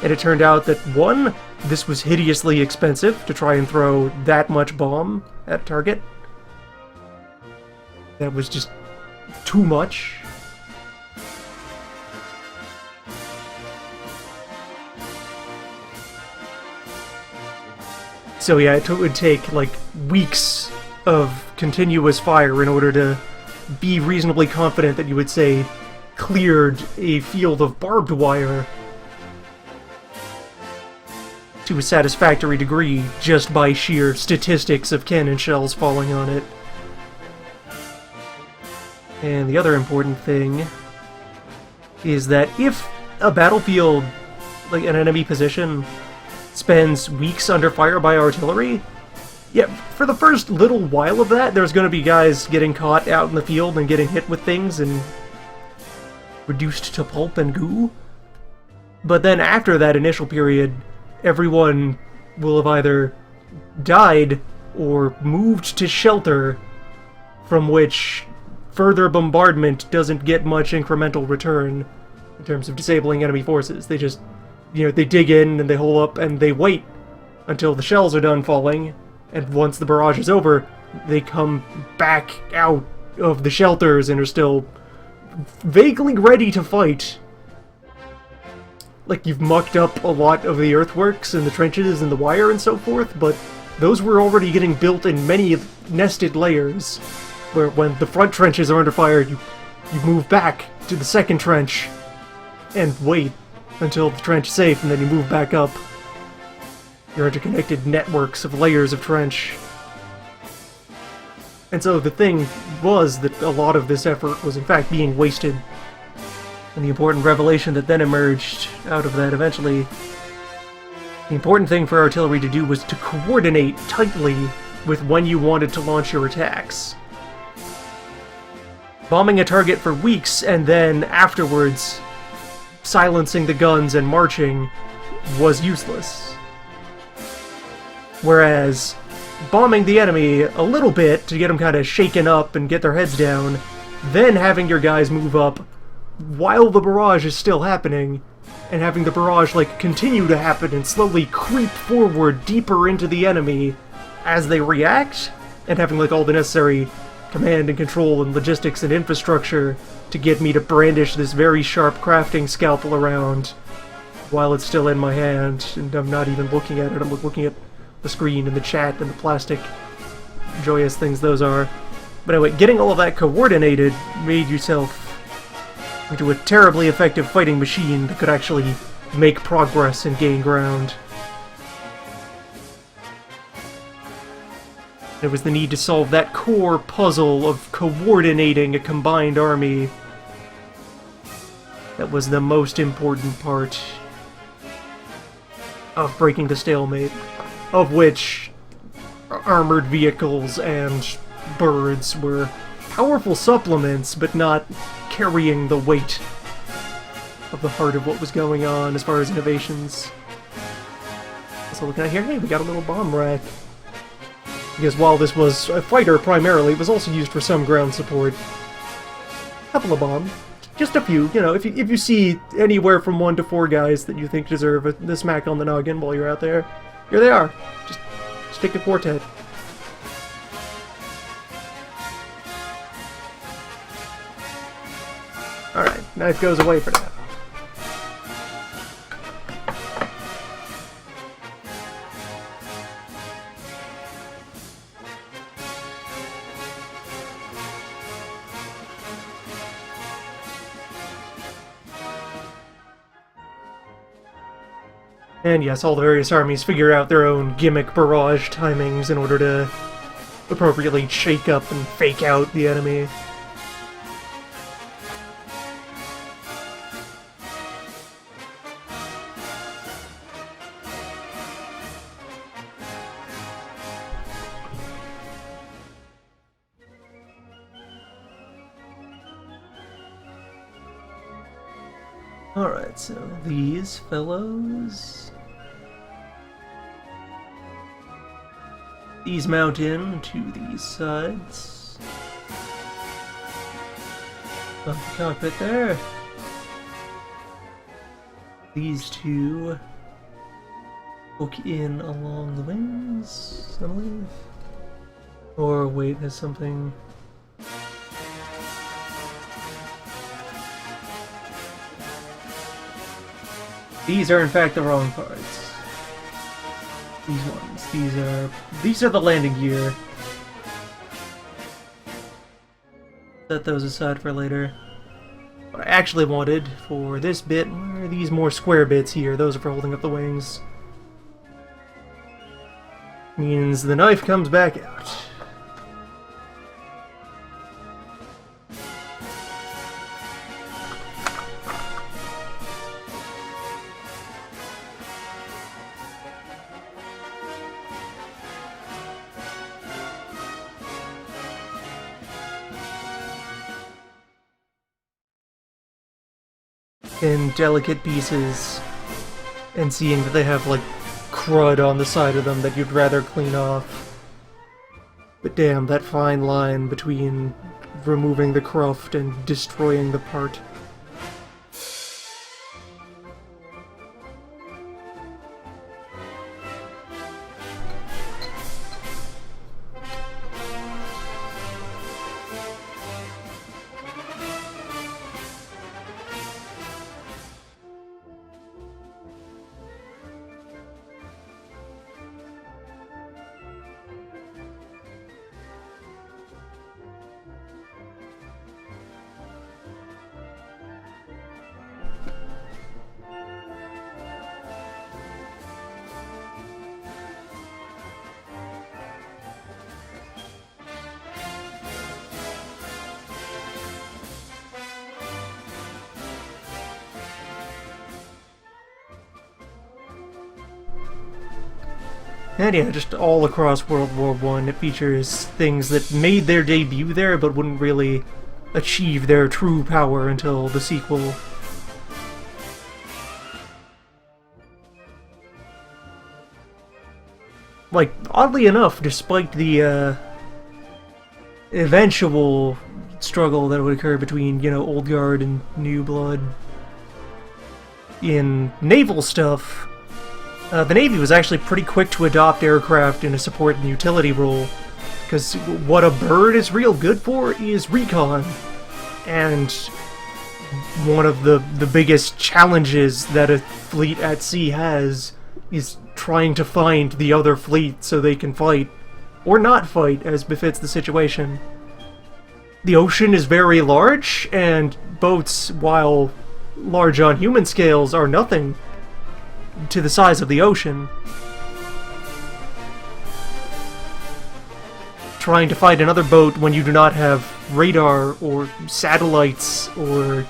And it turned out that, one, this was hideously expensive to try and throw that much bomb at a target. That was just too much. So yeah, it would take like weeks of continuous fire in order to be reasonably confident that you would say cleared a field of barbed wire to a satisfactory degree just by sheer statistics of cannon shells falling on it. And the other important thing is that if a battlefield, like an enemy position, spends weeks under fire by artillery. Yeah, for the first little while of that, there's going to be guys getting caught out in the field and getting hit with things and reduced to pulp and goo. But then after that initial period, everyone will have either died or moved to shelter, from which further bombardment doesn't get much incremental return in terms of disabling enemy forces. They just, they dig in and they hole up and they wait until the shells are done falling, and once the barrage is over, they come back out of the shelters and are still vaguely ready to fight. Like, you've mucked up a lot of the earthworks and the trenches and the wire and so forth, but those were already getting built in many nested layers, where when the front trenches are under fire, you move back to the second trench and wait until the trench is safe, and then you move back up your interconnected networks of layers of trench. And so the thing was that a lot of this effort was in fact being wasted. And the important revelation that then emerged out of that eventually, the important thing for artillery to do was to coordinate tightly with when you wanted to launch your attacks. Bombing a target for weeks and then afterwards silencing the guns and marching was useless. Whereas bombing the enemy a little bit to get them kind of shaken up and get their heads down, then having your guys move up while the barrage is still happening, and having the barrage continue to happen and slowly creep forward deeper into the enemy as they react, and having all the necessary command and control and logistics and infrastructure to get me to brandish this very sharp crafting scalpel around while it's still in my hand, and I'm not even looking at it, I'm looking at the screen and the chat and the plastic joyous things those are. But anyway, getting all of that coordinated made yourself into a terribly effective fighting machine that could actually make progress and gain ground. It was the need to solve that core puzzle of coordinating a combined army that was the most important part of breaking the stalemate, of which armored vehicles and birds were powerful supplements, but not carrying the weight of the heart of what was going on as far as innovations. Also looking at here, hey, we got a little bomb rack. Because while this was a fighter primarily, it was also used for some ground support. Couple of bombs. Just a few, if you see anywhere from 1 to 4 guys that you think deserve the smack on the noggin while you're out there, here they are. Just stick a quartet. Alright, knife goes away for now. And yes, all the various armies figure out their own gimmick barrage timings in order to appropriately shake up and fake out the enemy. Alright, so these fellows... These mount in to these sides of the cockpit there. These two hook in along the wings, I believe. Or wait, there's something... These are in fact the wrong parts. These ones. These are the landing gear. Set those aside for later. What I actually wanted for this bit were these more square bits here. Those are for holding up the wings. Means the knife comes back out. in delicate pieces and seeing that they have, like, crud on the side of them that you'd rather clean off. But damn, that fine line between removing the cruft and destroying the part. And yeah, just all across World War I, it features things that made their debut there, but wouldn't really achieve their true power until the sequel. Like, oddly enough, despite the eventual struggle that would occur between, you know, Old Guard and New Blood, in naval stuff, the Navy was actually pretty quick to adopt aircraft in a support and utility role, because what a bird is real good for is recon, and one of the biggest challenges that a fleet at sea has is trying to find the other fleet so they can fight, or not fight, as befits the situation. The ocean is very large, and boats, while large on human scales, are nothing to the size of the ocean. Trying to fight another boat when you do not have radar or satellites or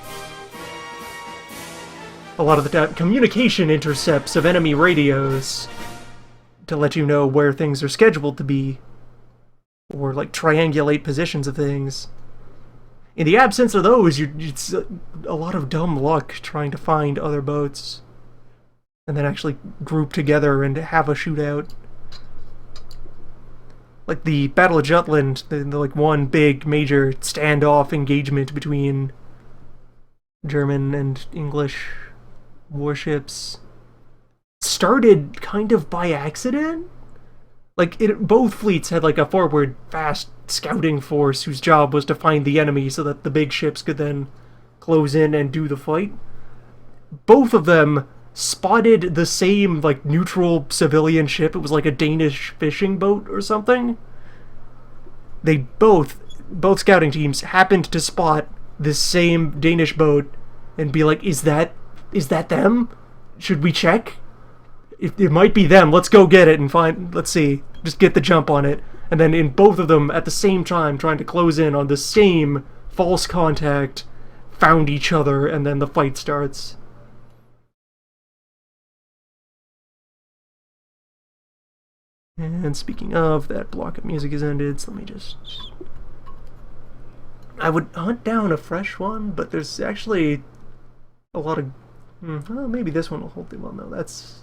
a lot of the time communication intercepts of enemy radios to let you know where things are scheduled to be, or like triangulate positions of things. In the absence of those, it's a lot of dumb luck trying to find other boats and then actually group together and have a shootout. Like the Battle of Jutland, the like one big major standoff engagement between German and English warships, started kind of by accident. Like, both fleets had like a forward fast scouting force whose job was to find the enemy so that the big ships could then close in and do the fight. Both of them spotted the same, like, neutral civilian ship. It was like a Danish fishing boat or something. They both scouting teams happened to spot this same Danish boat and be like, is that them? Should we check? It might be them. Let's go get it and let's see. Just get the jump on it. And then in both of them at the same time trying to close in on the same false contact, found each other, and then the fight starts. And speaking of, that block of music has ended, so let me just... I would hunt down a fresh one, but there's actually a lot of... well, maybe this one will hold them. Well, no, that's...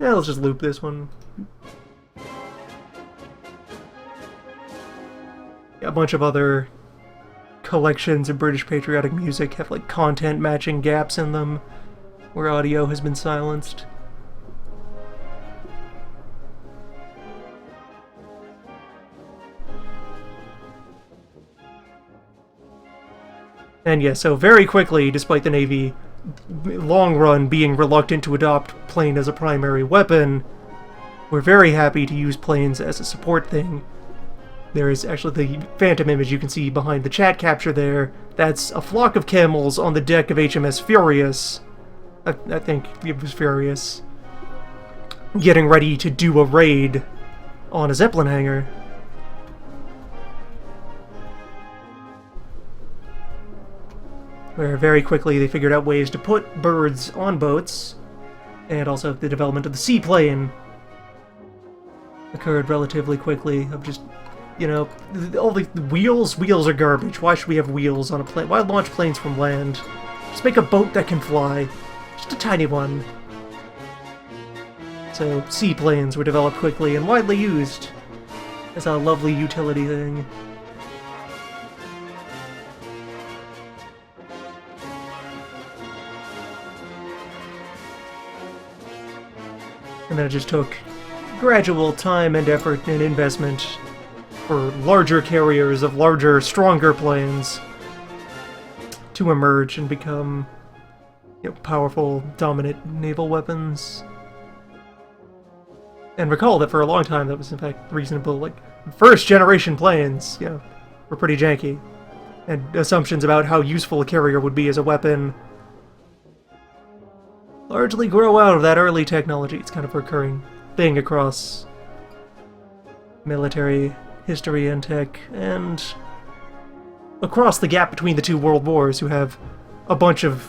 Yeah, let's just loop this one. Yeah, a bunch of other collections of British patriotic music have, like, content matching gaps in them, where audio has been silenced. And yeah, so very quickly, despite the Navy long run being reluctant to adopt plane as a primary weapon, we're very happy to use planes as a support thing. There is actually the phantom image you can see behind the chat capture there. That's a flock of camels on the deck of HMS Furious. I think it was Furious, getting ready to do a raid on a Zeppelin hangar. Where very quickly they figured out ways to put birds on boats, and also the development of the seaplane occurred relatively quickly, of just You know, all the wheels are garbage. Why should we have wheels on a plane? Why launch planes from land? Just make a boat that can fly. Just a tiny one. So, seaplanes were developed quickly and widely used as a lovely utility thing. And then it just took gradual time and effort and investment for larger carriers of larger, stronger planes to emerge and become, you know, powerful, dominant naval weapons. And recall that for a long time that was in fact reasonable. Like, first-generation planes, you know, were pretty janky. And assumptions about how useful a carrier would be as a weapon largely grow out of that early technology. It's kind of a recurring thing across military history and tech, and across the gap between the two world wars, you have a bunch of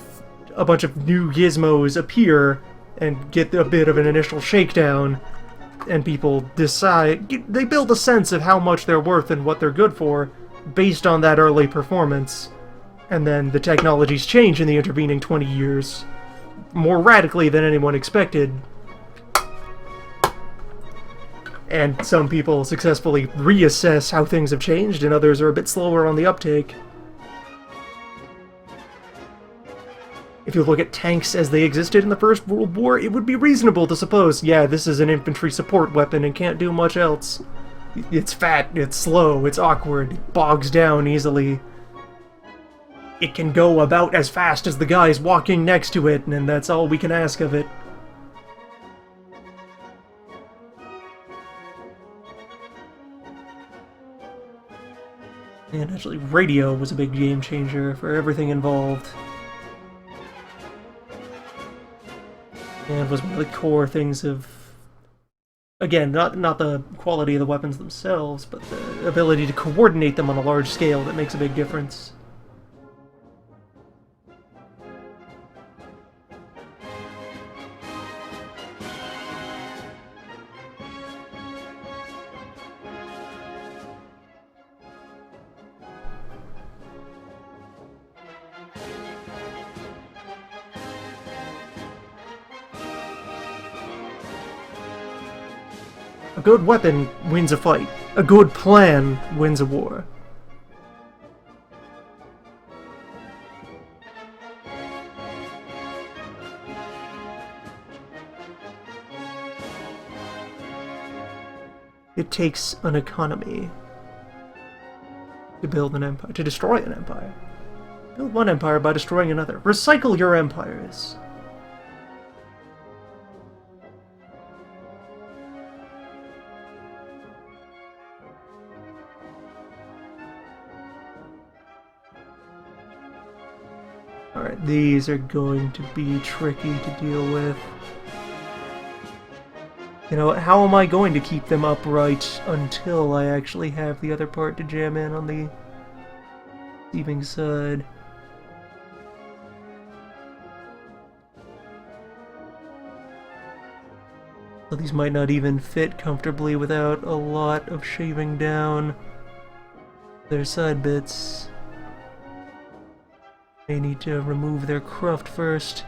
new gizmos appear and get a bit of an initial shakedown, and people decide, they build a sense of how much they're worth and what they're good for based on that early performance, and then the technologies change in the intervening 20 years more radically than anyone expected. And some people successfully reassess how things have changed, and others are a bit slower on the uptake. If you look at tanks as they existed in the First World War, it would be reasonable to suppose, yeah, this is an infantry support weapon and can't do much else. It's fat, it's slow, it's awkward, it bogs down easily. It can go about as fast as the guys walking next to it, and that's all we can ask of it. And actually, radio was a big game changer for everything involved. And was one of the core things of, again, not the quality of the weapons themselves, but the ability to coordinate them on a large scale that makes a big difference. A good weapon wins a fight. A good plan wins a war. It takes an economy to build an empire, to destroy an empire. Build one empire by destroying another. Recycle your empires. Alright, these are going to be tricky to deal with. You know, how am I going to keep them upright until I actually have the other part to jam in on the receiving side? So these might not even fit comfortably without a lot of shaving down their side bits. They need to remove their cruft first.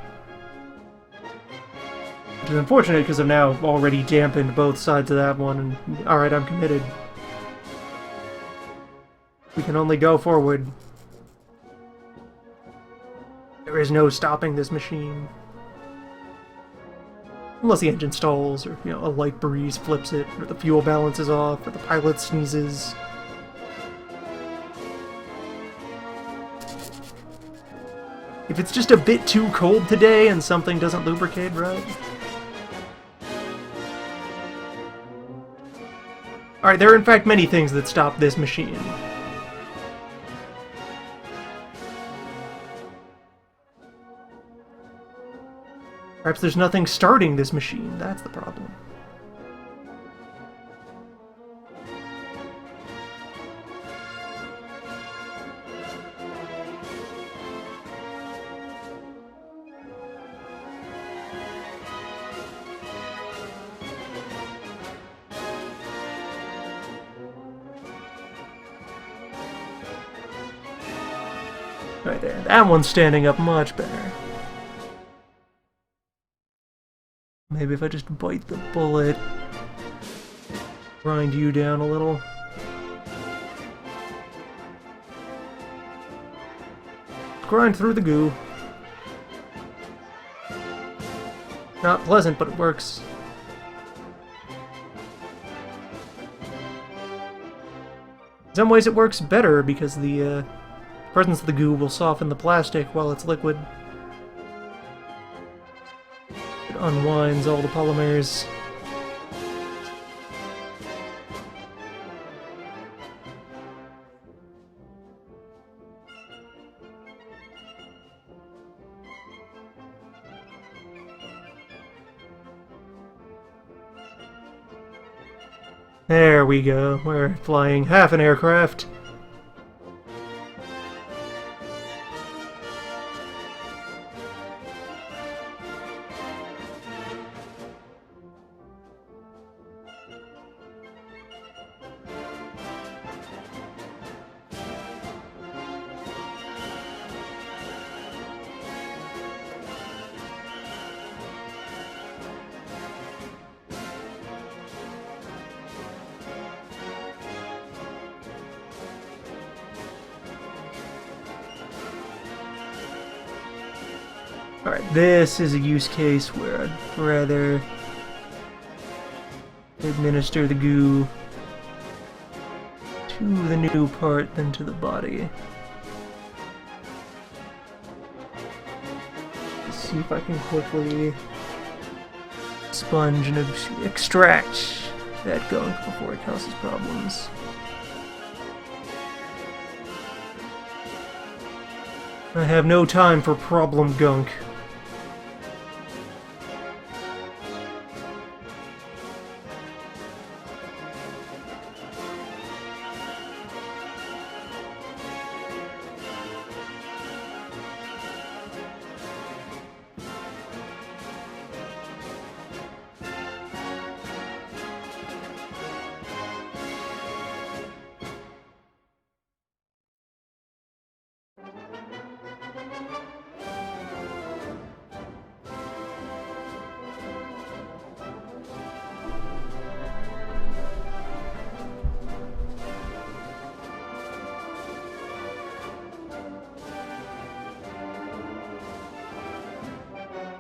Which is unfortunate because I've now already dampened both sides of that one, and alright, I'm committed. We can only go forward. There is no stopping this machine. Unless the engine stalls, or, you know, a light breeze flips it, or the fuel balance is off, or the pilot sneezes. If it's just a bit too cold today and something doesn't lubricate right. Alright, there are in fact many things that stop this machine. Perhaps there's nothing starting this machine, that's the problem. Right there. That one's standing up much better. Maybe if I just bite the bullet, grind you down a little. Grind through the goo. Not pleasant, but it works. In some ways it works better because the presence of the goo will soften the plastic while it's liquid. It unwinds all the polymers. There we go. We're flying half an aircraft. Alright, this is a use case where I'd rather administer the goo to the new part than to the body. Let's see if I can quickly sponge and extract that gunk before it causes problems. I have no time for problem gunk.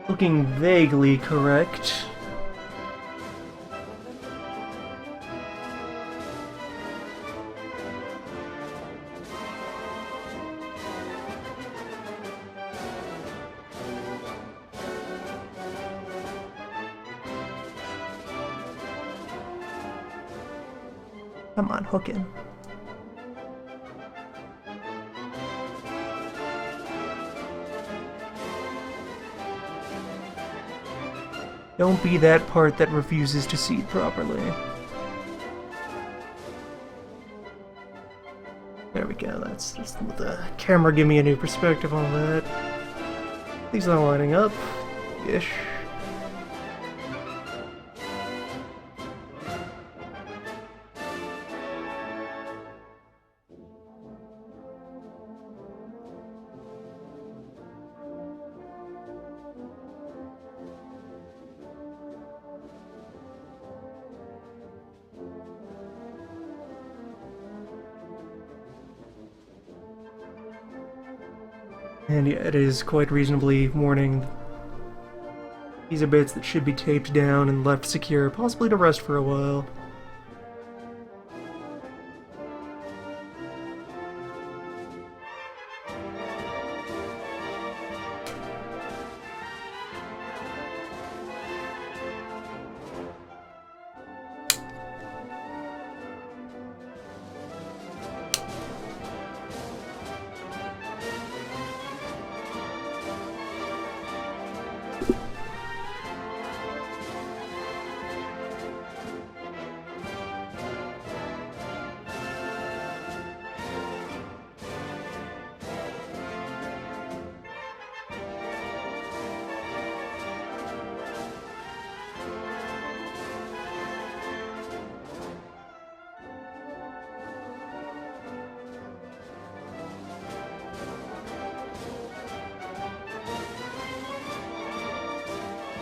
Looking vaguely correct. Come on, hook in. Don't be that part that refuses to seat properly. There we go, let's let the camera give me a new perspective on that. These are lining up, ish. And yeah, it is quite reasonably warning. These are bits that should be taped down and left secure, possibly to rest for a while.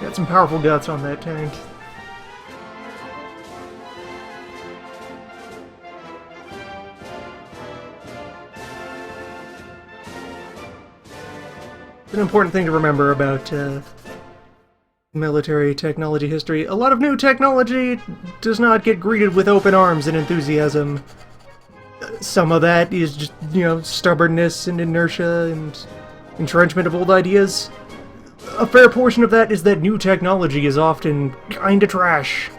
Got some powerful guts on that tank. It's an important thing to remember about military technology history. A lot of new technology does not get greeted with open arms and enthusiasm. Some of that is just, you know, stubbornness and inertia and entrenchment of old ideas. A fair portion of that is that new technology is often kinda trash.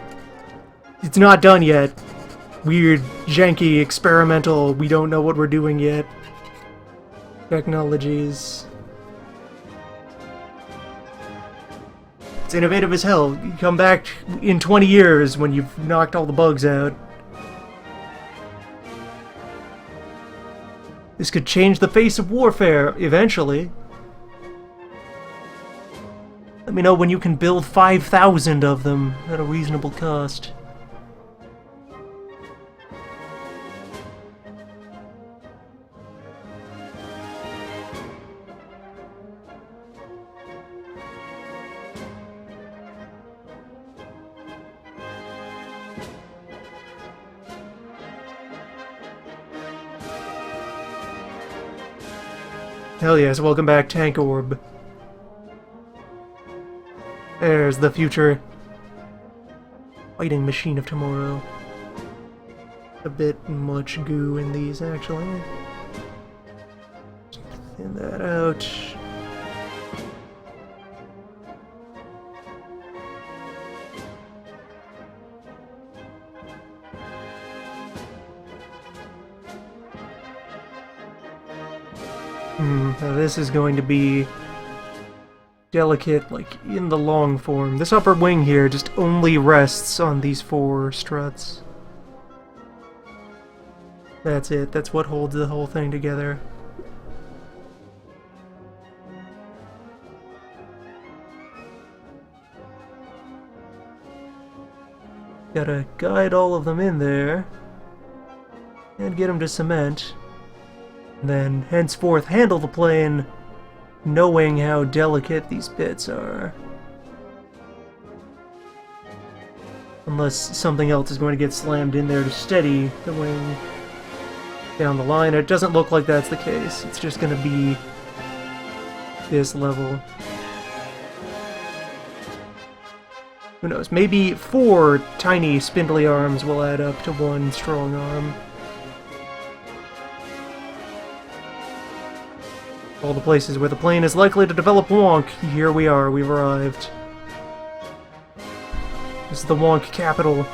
It's not done yet. Weird, janky, experimental, we don't know what we're doing yet. Technologies. It's innovative as hell. You come back in 20 years when you've knocked all the bugs out. This could change the face of warfare, eventually. Let me know when you can build 5,000 of them at a reasonable cost. Hell yes, welcome back, Tank Orb. There's the future fighting machine of tomorrow. A bit much goo in these, actually. Thin that out. Now this is going to be delicate, like, in the long form. This upper wing here just only rests on these 4 struts. That's it. That's what holds the whole thing together. Gotta guide all of them in there and get them to cement. Then, henceforth, handle the plane, knowing how delicate these bits are. Unless something else is going to get slammed in there to steady the wing down the line. It doesn't look like that's the case. It's just going to be this level. Who knows? Maybe 4 tiny, spindly arms will add up to 1 strong arm. All the places where the plane is likely to develop wonk, here we are, we've arrived. This is the wonk capital.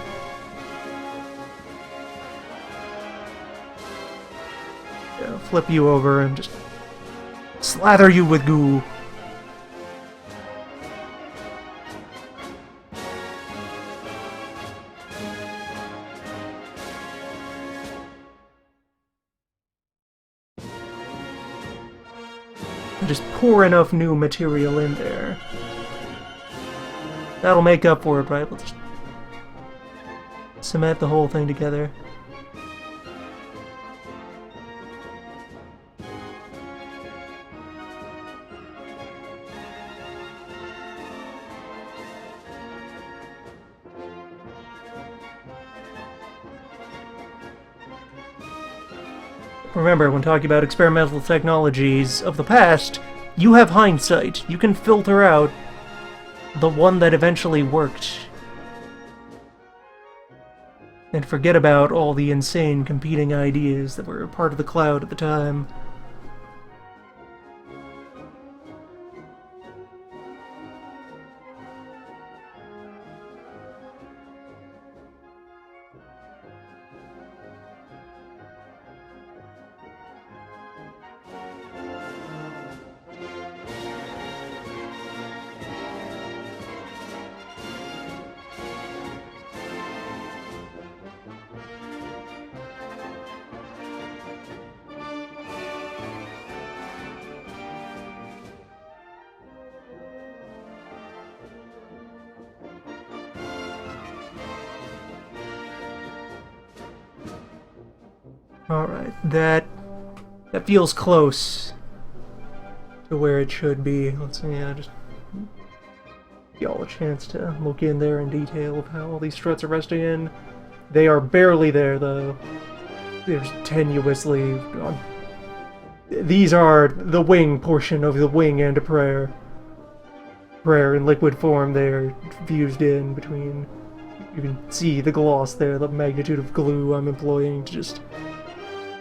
Yeah, flip you over and just slather you with goo. Just pour enough new material in there. That'll make up for it, right? We'll just cement the whole thing together. Remember, when talking about experimental technologies of the past, you have hindsight. You can filter out the one that eventually worked. And forget about all the insane competing ideas that were part of the cloud at the time. Alright, that feels close to where it should be. Let's see, yeah, just y'all a chance to look in there in detail of how all these struts are resting in. They are barely there, though. There's tenuously... These are the wing portion of the wing and a prayer. Prayer in liquid form there, fused in between. You can see the gloss there, the magnitude of glue I'm employing to just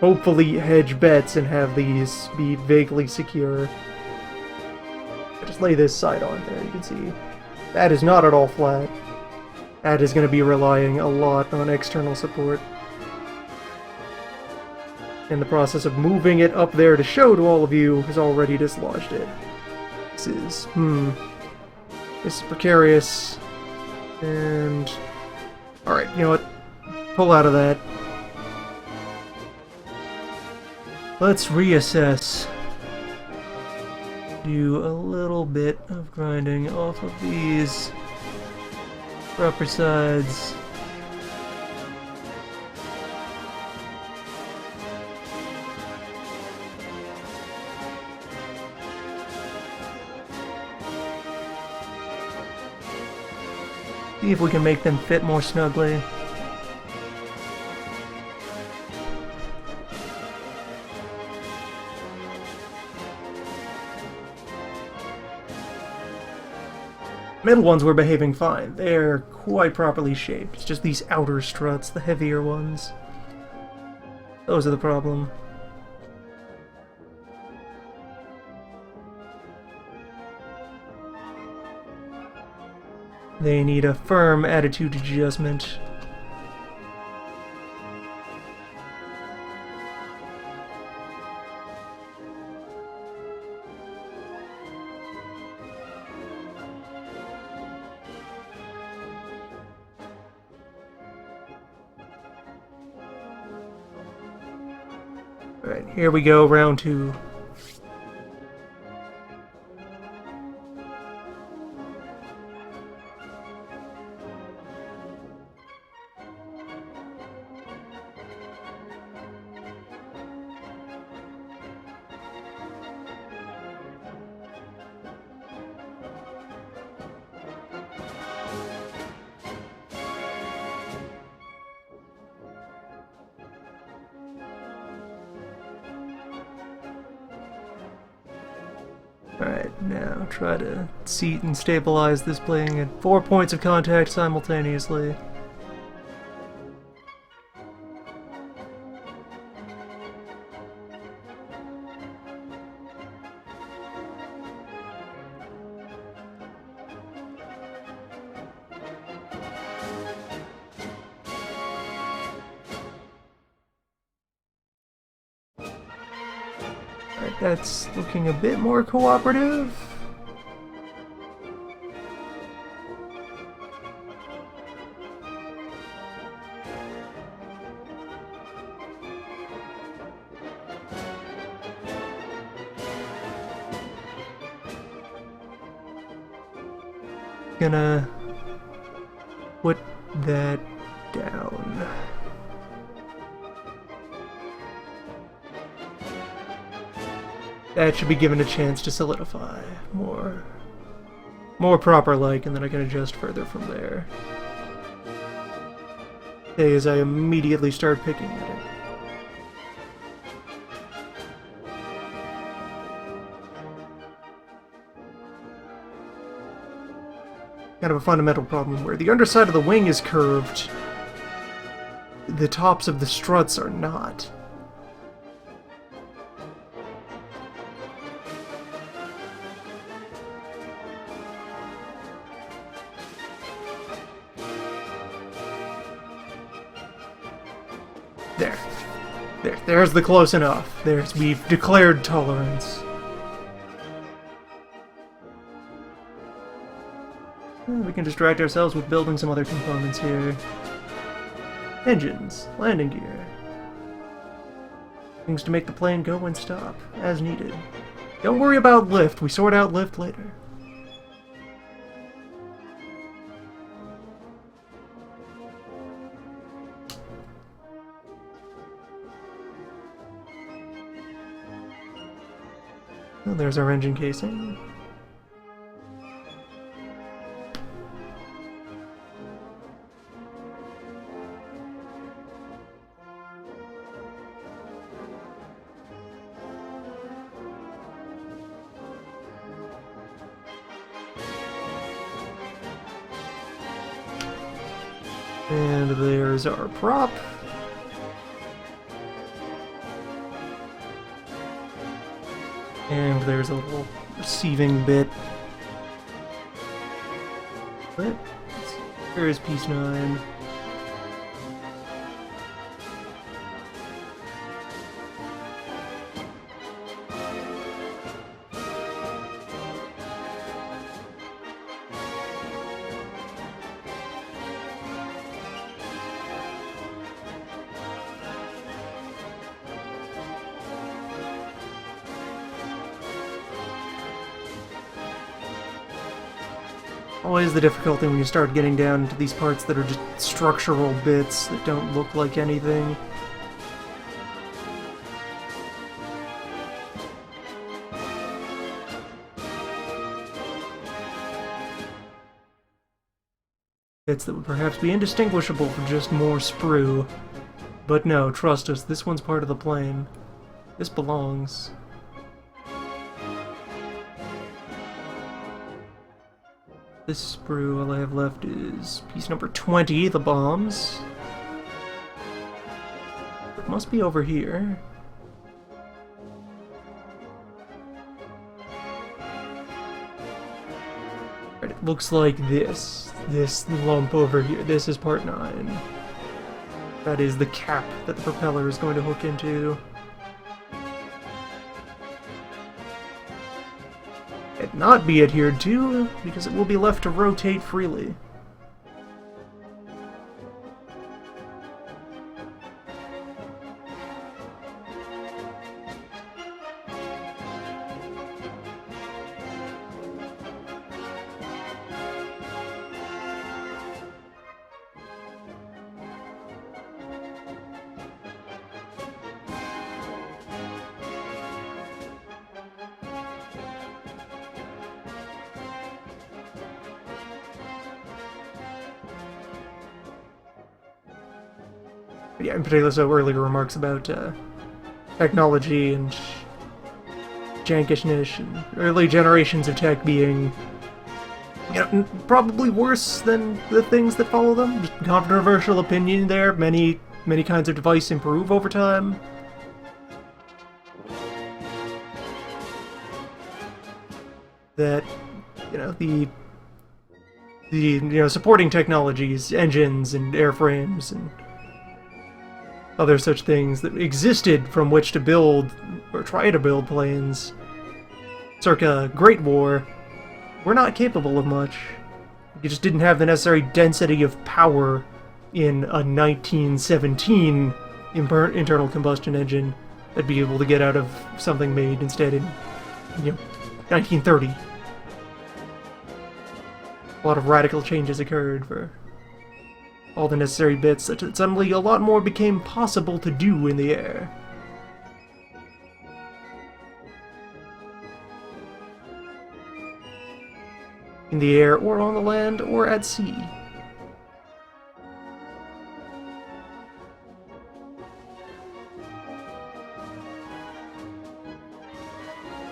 hopefully hedge bets and have these be vaguely secure. I just lay this side on there, you can see. That is not at all flat. That is going to be relying a lot on external support. And the process of moving it up there to show to all of you has already dislodged it. This is, this is precarious. And... Alright, you know what? Pull out of that. Let's reassess. Do a little bit of grinding off of these upper sides. See if we can make them fit more snugly. Middle ones were behaving fine. They're quite properly shaped. It's just these outer struts, the heavier ones. Those are the problem. They need a firm attitude adjustment. Alright, here we go, round 2. Alright, now try to seat and stabilize this plane at 4 points of contact simultaneously. That's looking a bit more cooperative. Gonna put that down. That should be given a chance to solidify more proper-like, and then I can adjust further from there. Okay, as I immediately start picking at it. Kind of a fundamental problem where the underside of the wing is curved, the tops of the struts are not. There's the close enough. We've declared tolerance. We can distract ourselves with building some other components here. Engines, landing gear. Things to make the plane go and stop, as needed. Don't worry about lift, we sort out lift later. Well, there's our engine casing. And there's our prop. And there's a little receiving bit. But here's piece 9. Always the difficulty when you start getting down into these parts that are just structural bits that don't look like anything. Bits that would perhaps be indistinguishable from just more sprue. But no, trust us, this one's part of the plane. This belongs. This sprue, all I have left is piece number 20, the bombs. It must be over here. Right, it looks like this. This lump over here. This is part 9. That is the cap that the propeller is going to hook into. It not be adhered to, because it will be left to rotate freely. Yeah, in particular, so earlier remarks about technology and jankishness and early generations of tech being, you know, probably worse than the things that follow them. Just controversial opinion there. Many kinds of device improve over time. That, you know, the supporting technologies, engines and airframes and other such things that existed from which to build, or try to build planes, circa Great War, were not capable of much. You just didn't have the necessary density of power in a 1917 internal combustion engine that'd be able to get out of something made instead in, 1930. A lot of radical changes occurred for all the necessary bits that suddenly a lot more became possible to do in the air. In the air, or on the land, or at sea.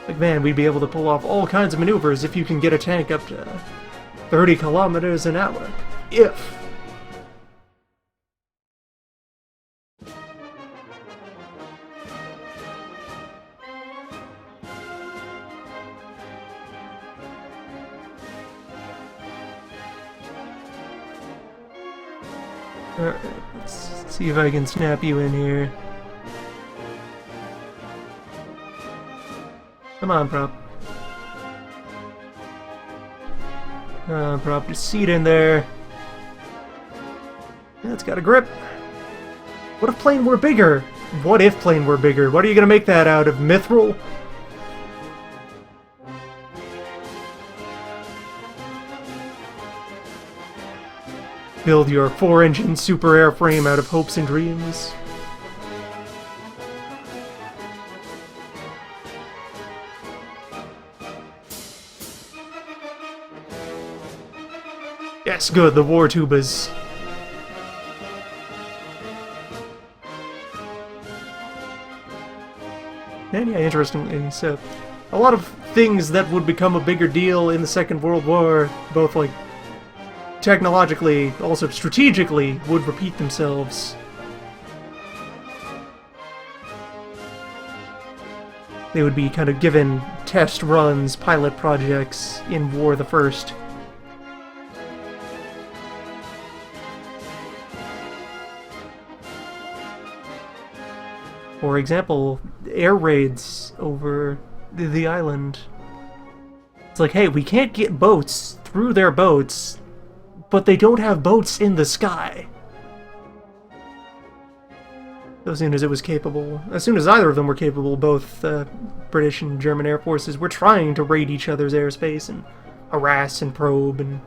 Like, man, we'd be able to pull off all kinds of maneuvers if you can get a tank up to 30 kilometers an hour. If. Alright, let's see if I can snap you in here. Come on, prop. Prop, just seat in there. Yeah, it's got a grip. What if plane were bigger? What if plane were bigger? What are you gonna make that out of? Mithril? Build your 4-engine super airframe out of hopes and dreams. Yes, good, the war tubas. And yeah, interestingly, so a lot of things that would become a bigger deal in the Second World War, both like technologically, also strategically, would repeat themselves. They would be kind of given test runs, pilot projects in War the First. For example, air raids over the island. It's like, hey, we can't get boats through their boats, but they don't have boats in the sky. As soon as it was capable, as soon as either of them were capable, both British and German air forces were trying to raid each other's airspace and harass and probe and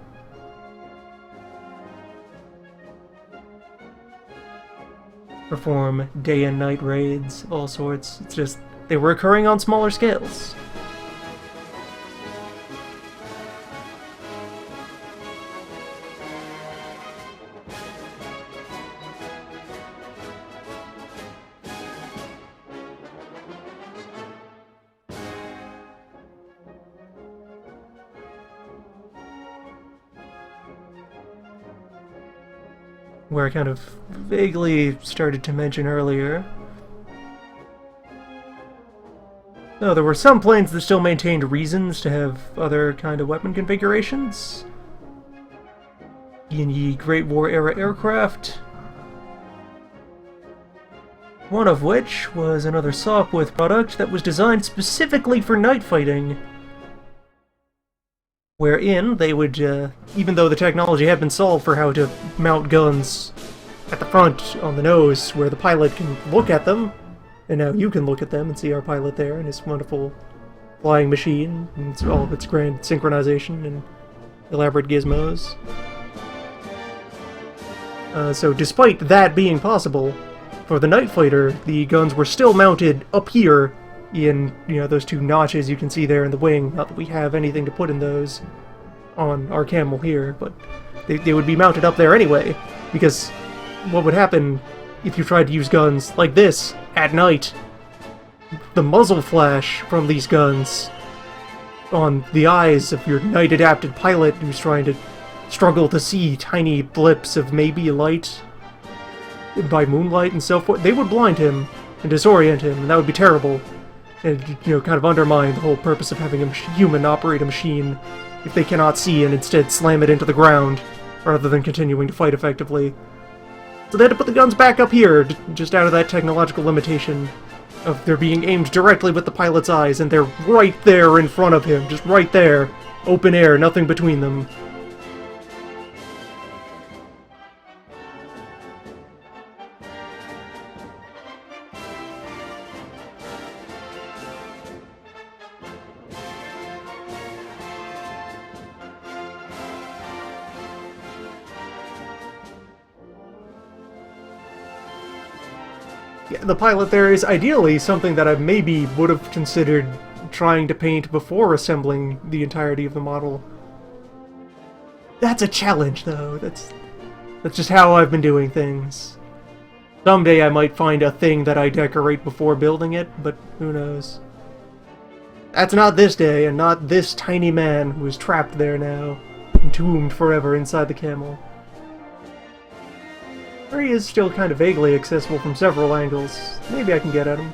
perform day and night raids, all sorts. It's just, they were occurring on smaller scales. Where I kind of vaguely started to mention earlier. No, there were some planes that still maintained reasons to have other kind of weapon configurations. In ye Great War era aircraft. One of which was another Sopwith product that was designed specifically for night fighting. Wherein they would, even though the technology had been solved for how to mount guns at the front on the nose, where the pilot can look at them, and now you can look at them and see our pilot there and his wonderful flying machine, and all of its grand synchronization and elaborate gizmos. So despite that being possible, for the night fighter, the guns were still mounted up here in, you know, those two notches you can see there in the wing. Not that we have anything to put in those on our Camel here, but they would be mounted up there anyway, because what would happen if you tried to use guns like this at night? The muzzle flash from these guns on the eyes of your night-adapted pilot who's trying to struggle to see tiny blips of maybe light by moonlight and so forth, they would blind him and disorient him, and that would be terrible. And, you know, kind of undermine the whole purpose of having a human operate a machine if they cannot see and instead slam it into the ground, rather than continuing to fight effectively. So they had to put the guns back up here, just out of that technological limitation of their being aimed directly with the pilot's eyes, and they're right there in front of him, just right there, open air, nothing between them. Yeah, the pilot there is ideally something that I maybe would have considered trying to paint before assembling the entirety of the model. That's a challenge, though. That's just how I've been doing things. Someday I might find a thing that I decorate before building it, but who knows. That's not this day, and not this tiny man who is trapped there now, entombed forever inside the Camel. He is still kind of vaguely accessible from several angles. Maybe I can get at him.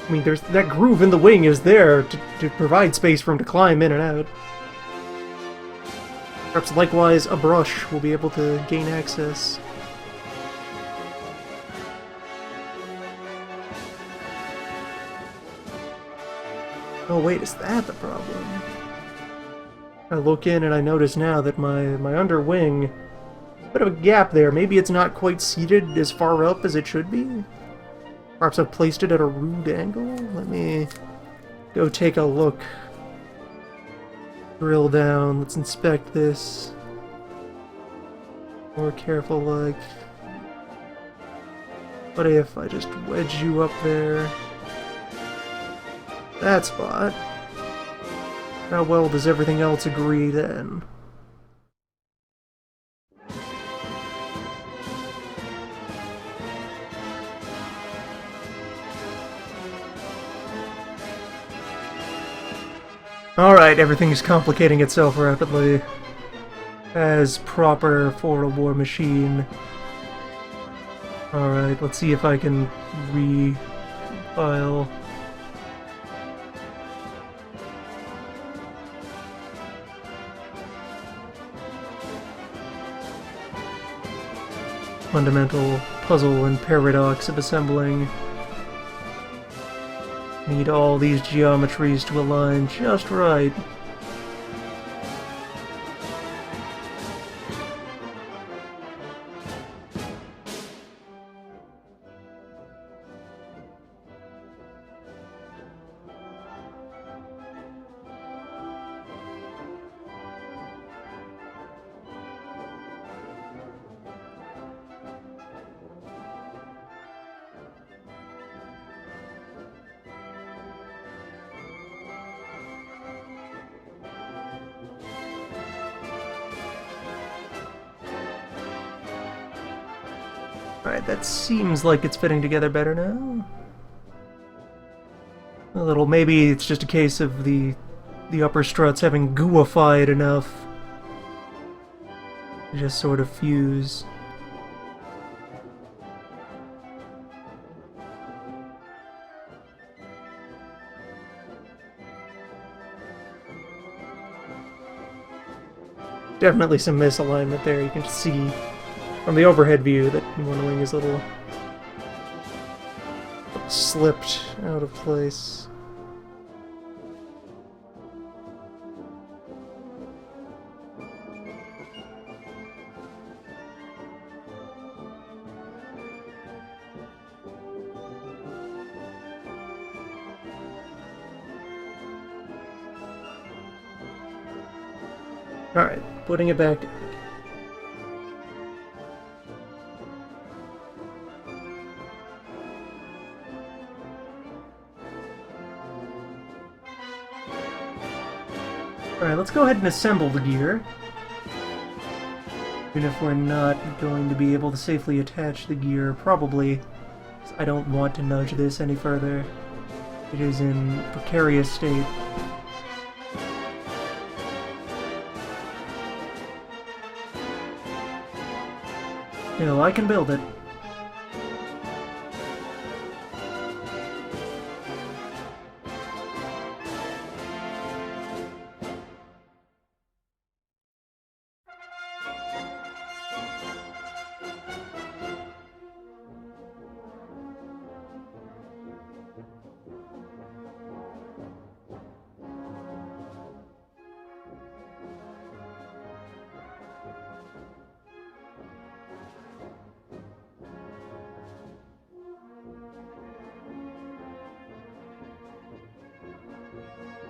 I mean, there's that groove in the wing is there to provide space for him to climb in and out. Perhaps likewise a brush will be able to gain access. Oh wait, is that the problem? I look in and I notice now that my under wing, bit of a gap there. Maybe it's not quite seated as far up as it should be. Perhaps I've placed it at a rude angle. Let me go take a look. Drill down. Let's inspect this. More careful, like. What if I just wedge you up there? That spot. How well does everything else agree then? Alright, everything is complicating itself rapidly. as proper for a war machine. Alright, let's see if I can refile. Fundamental puzzle and paradox of assembling. Need all these geometries to align just right. Alright, that seems like it's fitting together better now. A little, maybe it's just a case of the upper struts having gooified enough to just sort of fuse. Definitely some misalignment there. You can see from the overhead view that one wing is a little slipped out of place. Alright, putting it back. Alright, let's go ahead and assemble the gear. Even if we're not going to be able to safely attach the gear, probably. I don't want to nudge this any further. It is in precarious state. You know, I can build it.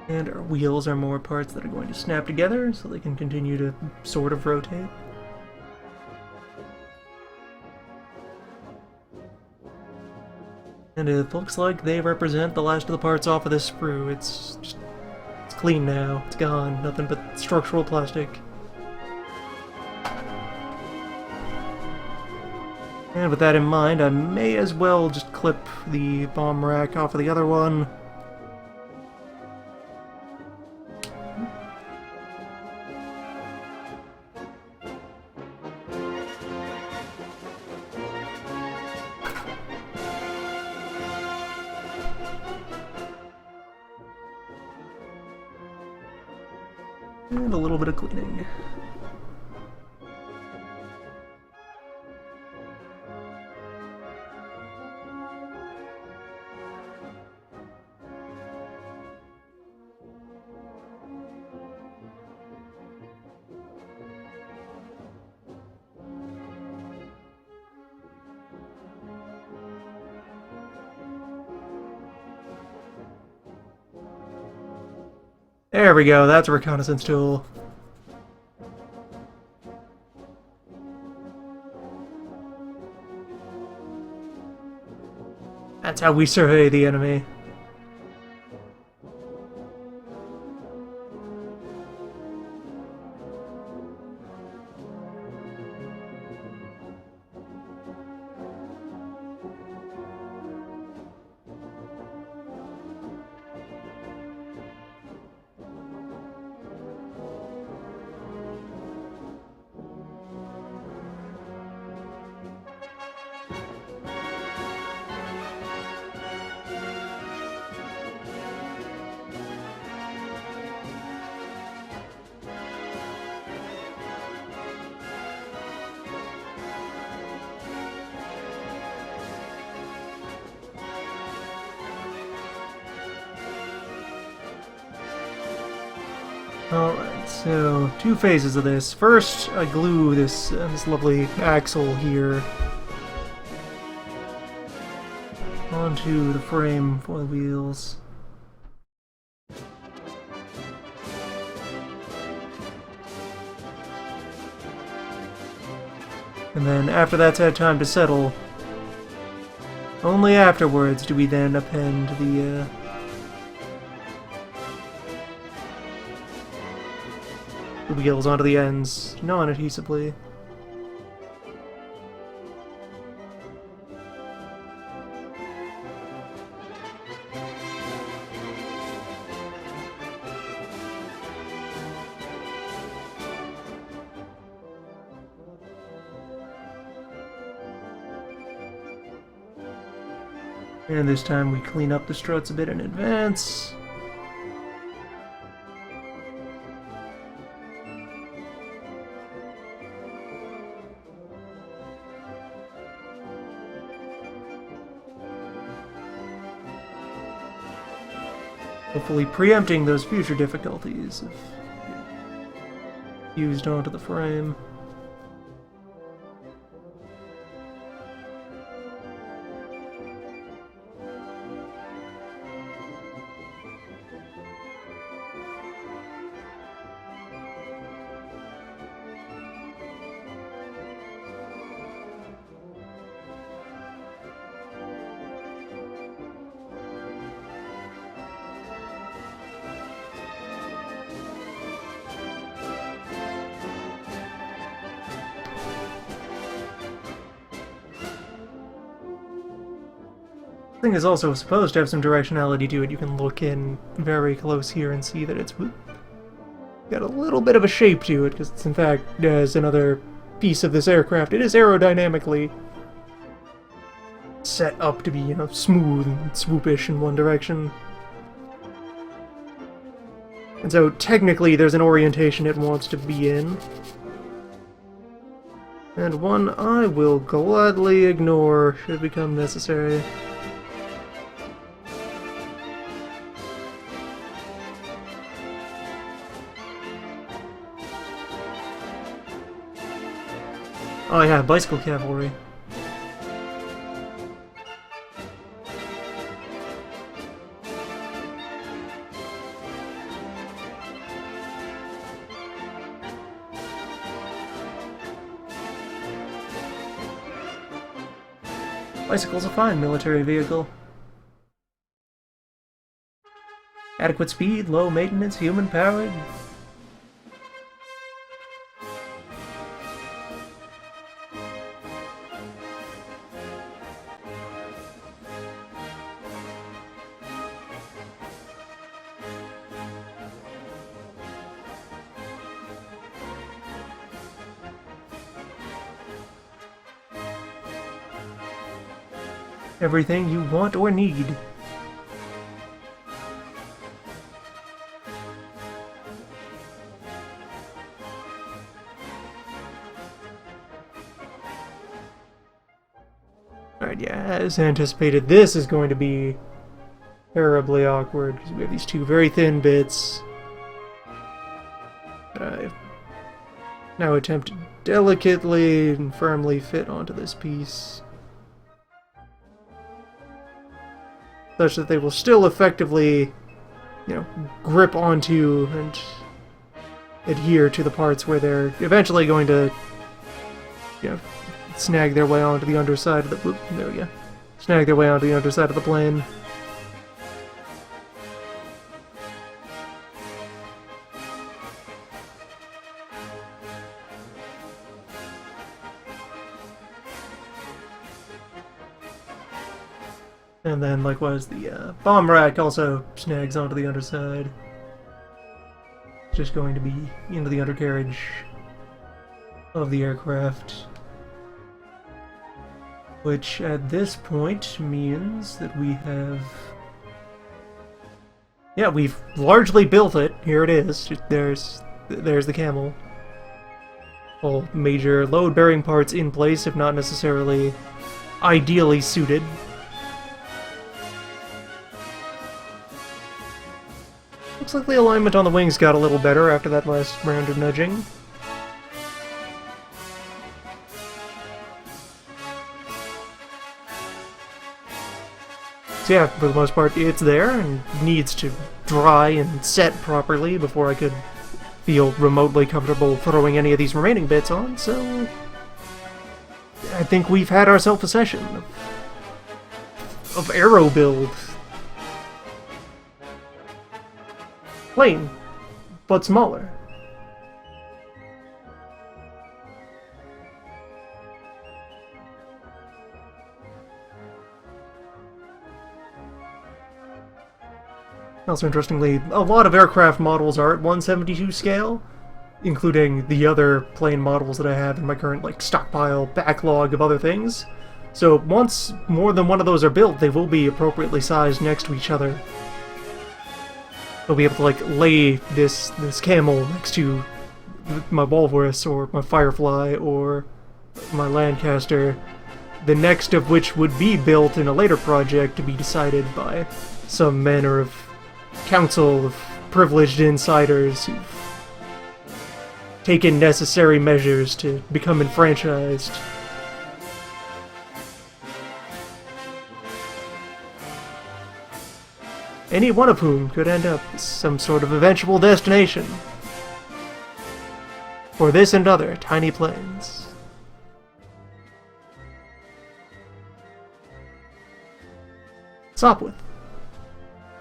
And our wheels are more parts that are going to snap together so they can continue to sort of rotate. And it looks like they represent the last of the parts off of this sprue. It's clean now. It's gone. Nothing but structural plastic. And with that in mind, I may as well just clip the bomb rack off of the other one. And a little bit of cleaning. There we go, that's a reconnaissance tool. That's how we survey the enemy. Alright, so two phases of this. First, I glue this lovely axle here onto the frame for the wheels. And then after that's had time to settle, only afterwards do we then append the wheels onto the ends, non-adhesively. And this time we clean up the struts a bit in advance. Hopefully preempting those future difficulties if used onto the frame. Thing is also supposed to have some directionality to it. You can look in very close here and see that it's got a little bit of a shape to it, because it's in fact, as another piece of this aircraft, it is aerodynamically set up to be, you know, smooth and swoopish in one direction. And so technically there's an orientation it wants to be in. And one I will gladly ignore should become necessary. Oh yeah, bicycle cavalry. Bicycle's a fine military vehicle. Adequate speed, low maintenance, human powered. Everything you want or need. Alright, yeah, as anticipated, this is going to be terribly awkward, because we have these two very thin bits that I now attempt to delicately and firmly fit onto this piece, such that they will still effectively, you know, grip onto and adhere to the parts where they're eventually going to, you know, snag their way onto the underside of the... Whoop, there we go. Snag their way onto the underside of the plane. And then, likewise, the bomb rack also snags onto the underside. It's just going to be into the undercarriage of the aircraft. Which, at this point, means that we have... Yeah, we've largely built it. Here it is. There's the Camel. All major load-bearing parts in place, if not necessarily ideally suited. Looks like the alignment on the wings got a little better after that last round of nudging. So yeah, for the most part, it's there and needs to dry and set properly before I could feel remotely comfortable throwing any of these remaining bits on, so I think we've had ourselves a session of aero build. Plain, but smaller. Also, interestingly, a lot of aircraft models are at 1/72 scale, including the other plane models that I have in my current stockpile backlog of other things. So once more than one of those are built, they will be appropriately sized next to each other. I'll be able to lay this Camel next to my Walrus or my Firefly or my Lancaster, the next of which would be built in a later project to be decided by some manner of council of privileged insiders who've taken necessary measures to become enfranchised. Any one of whom could end up as some sort of eventual destination for this and other tiny planes. Sopwith,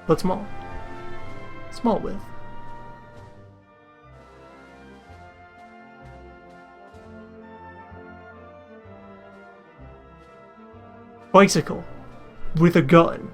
but small. Small with. Bicycle with a gun.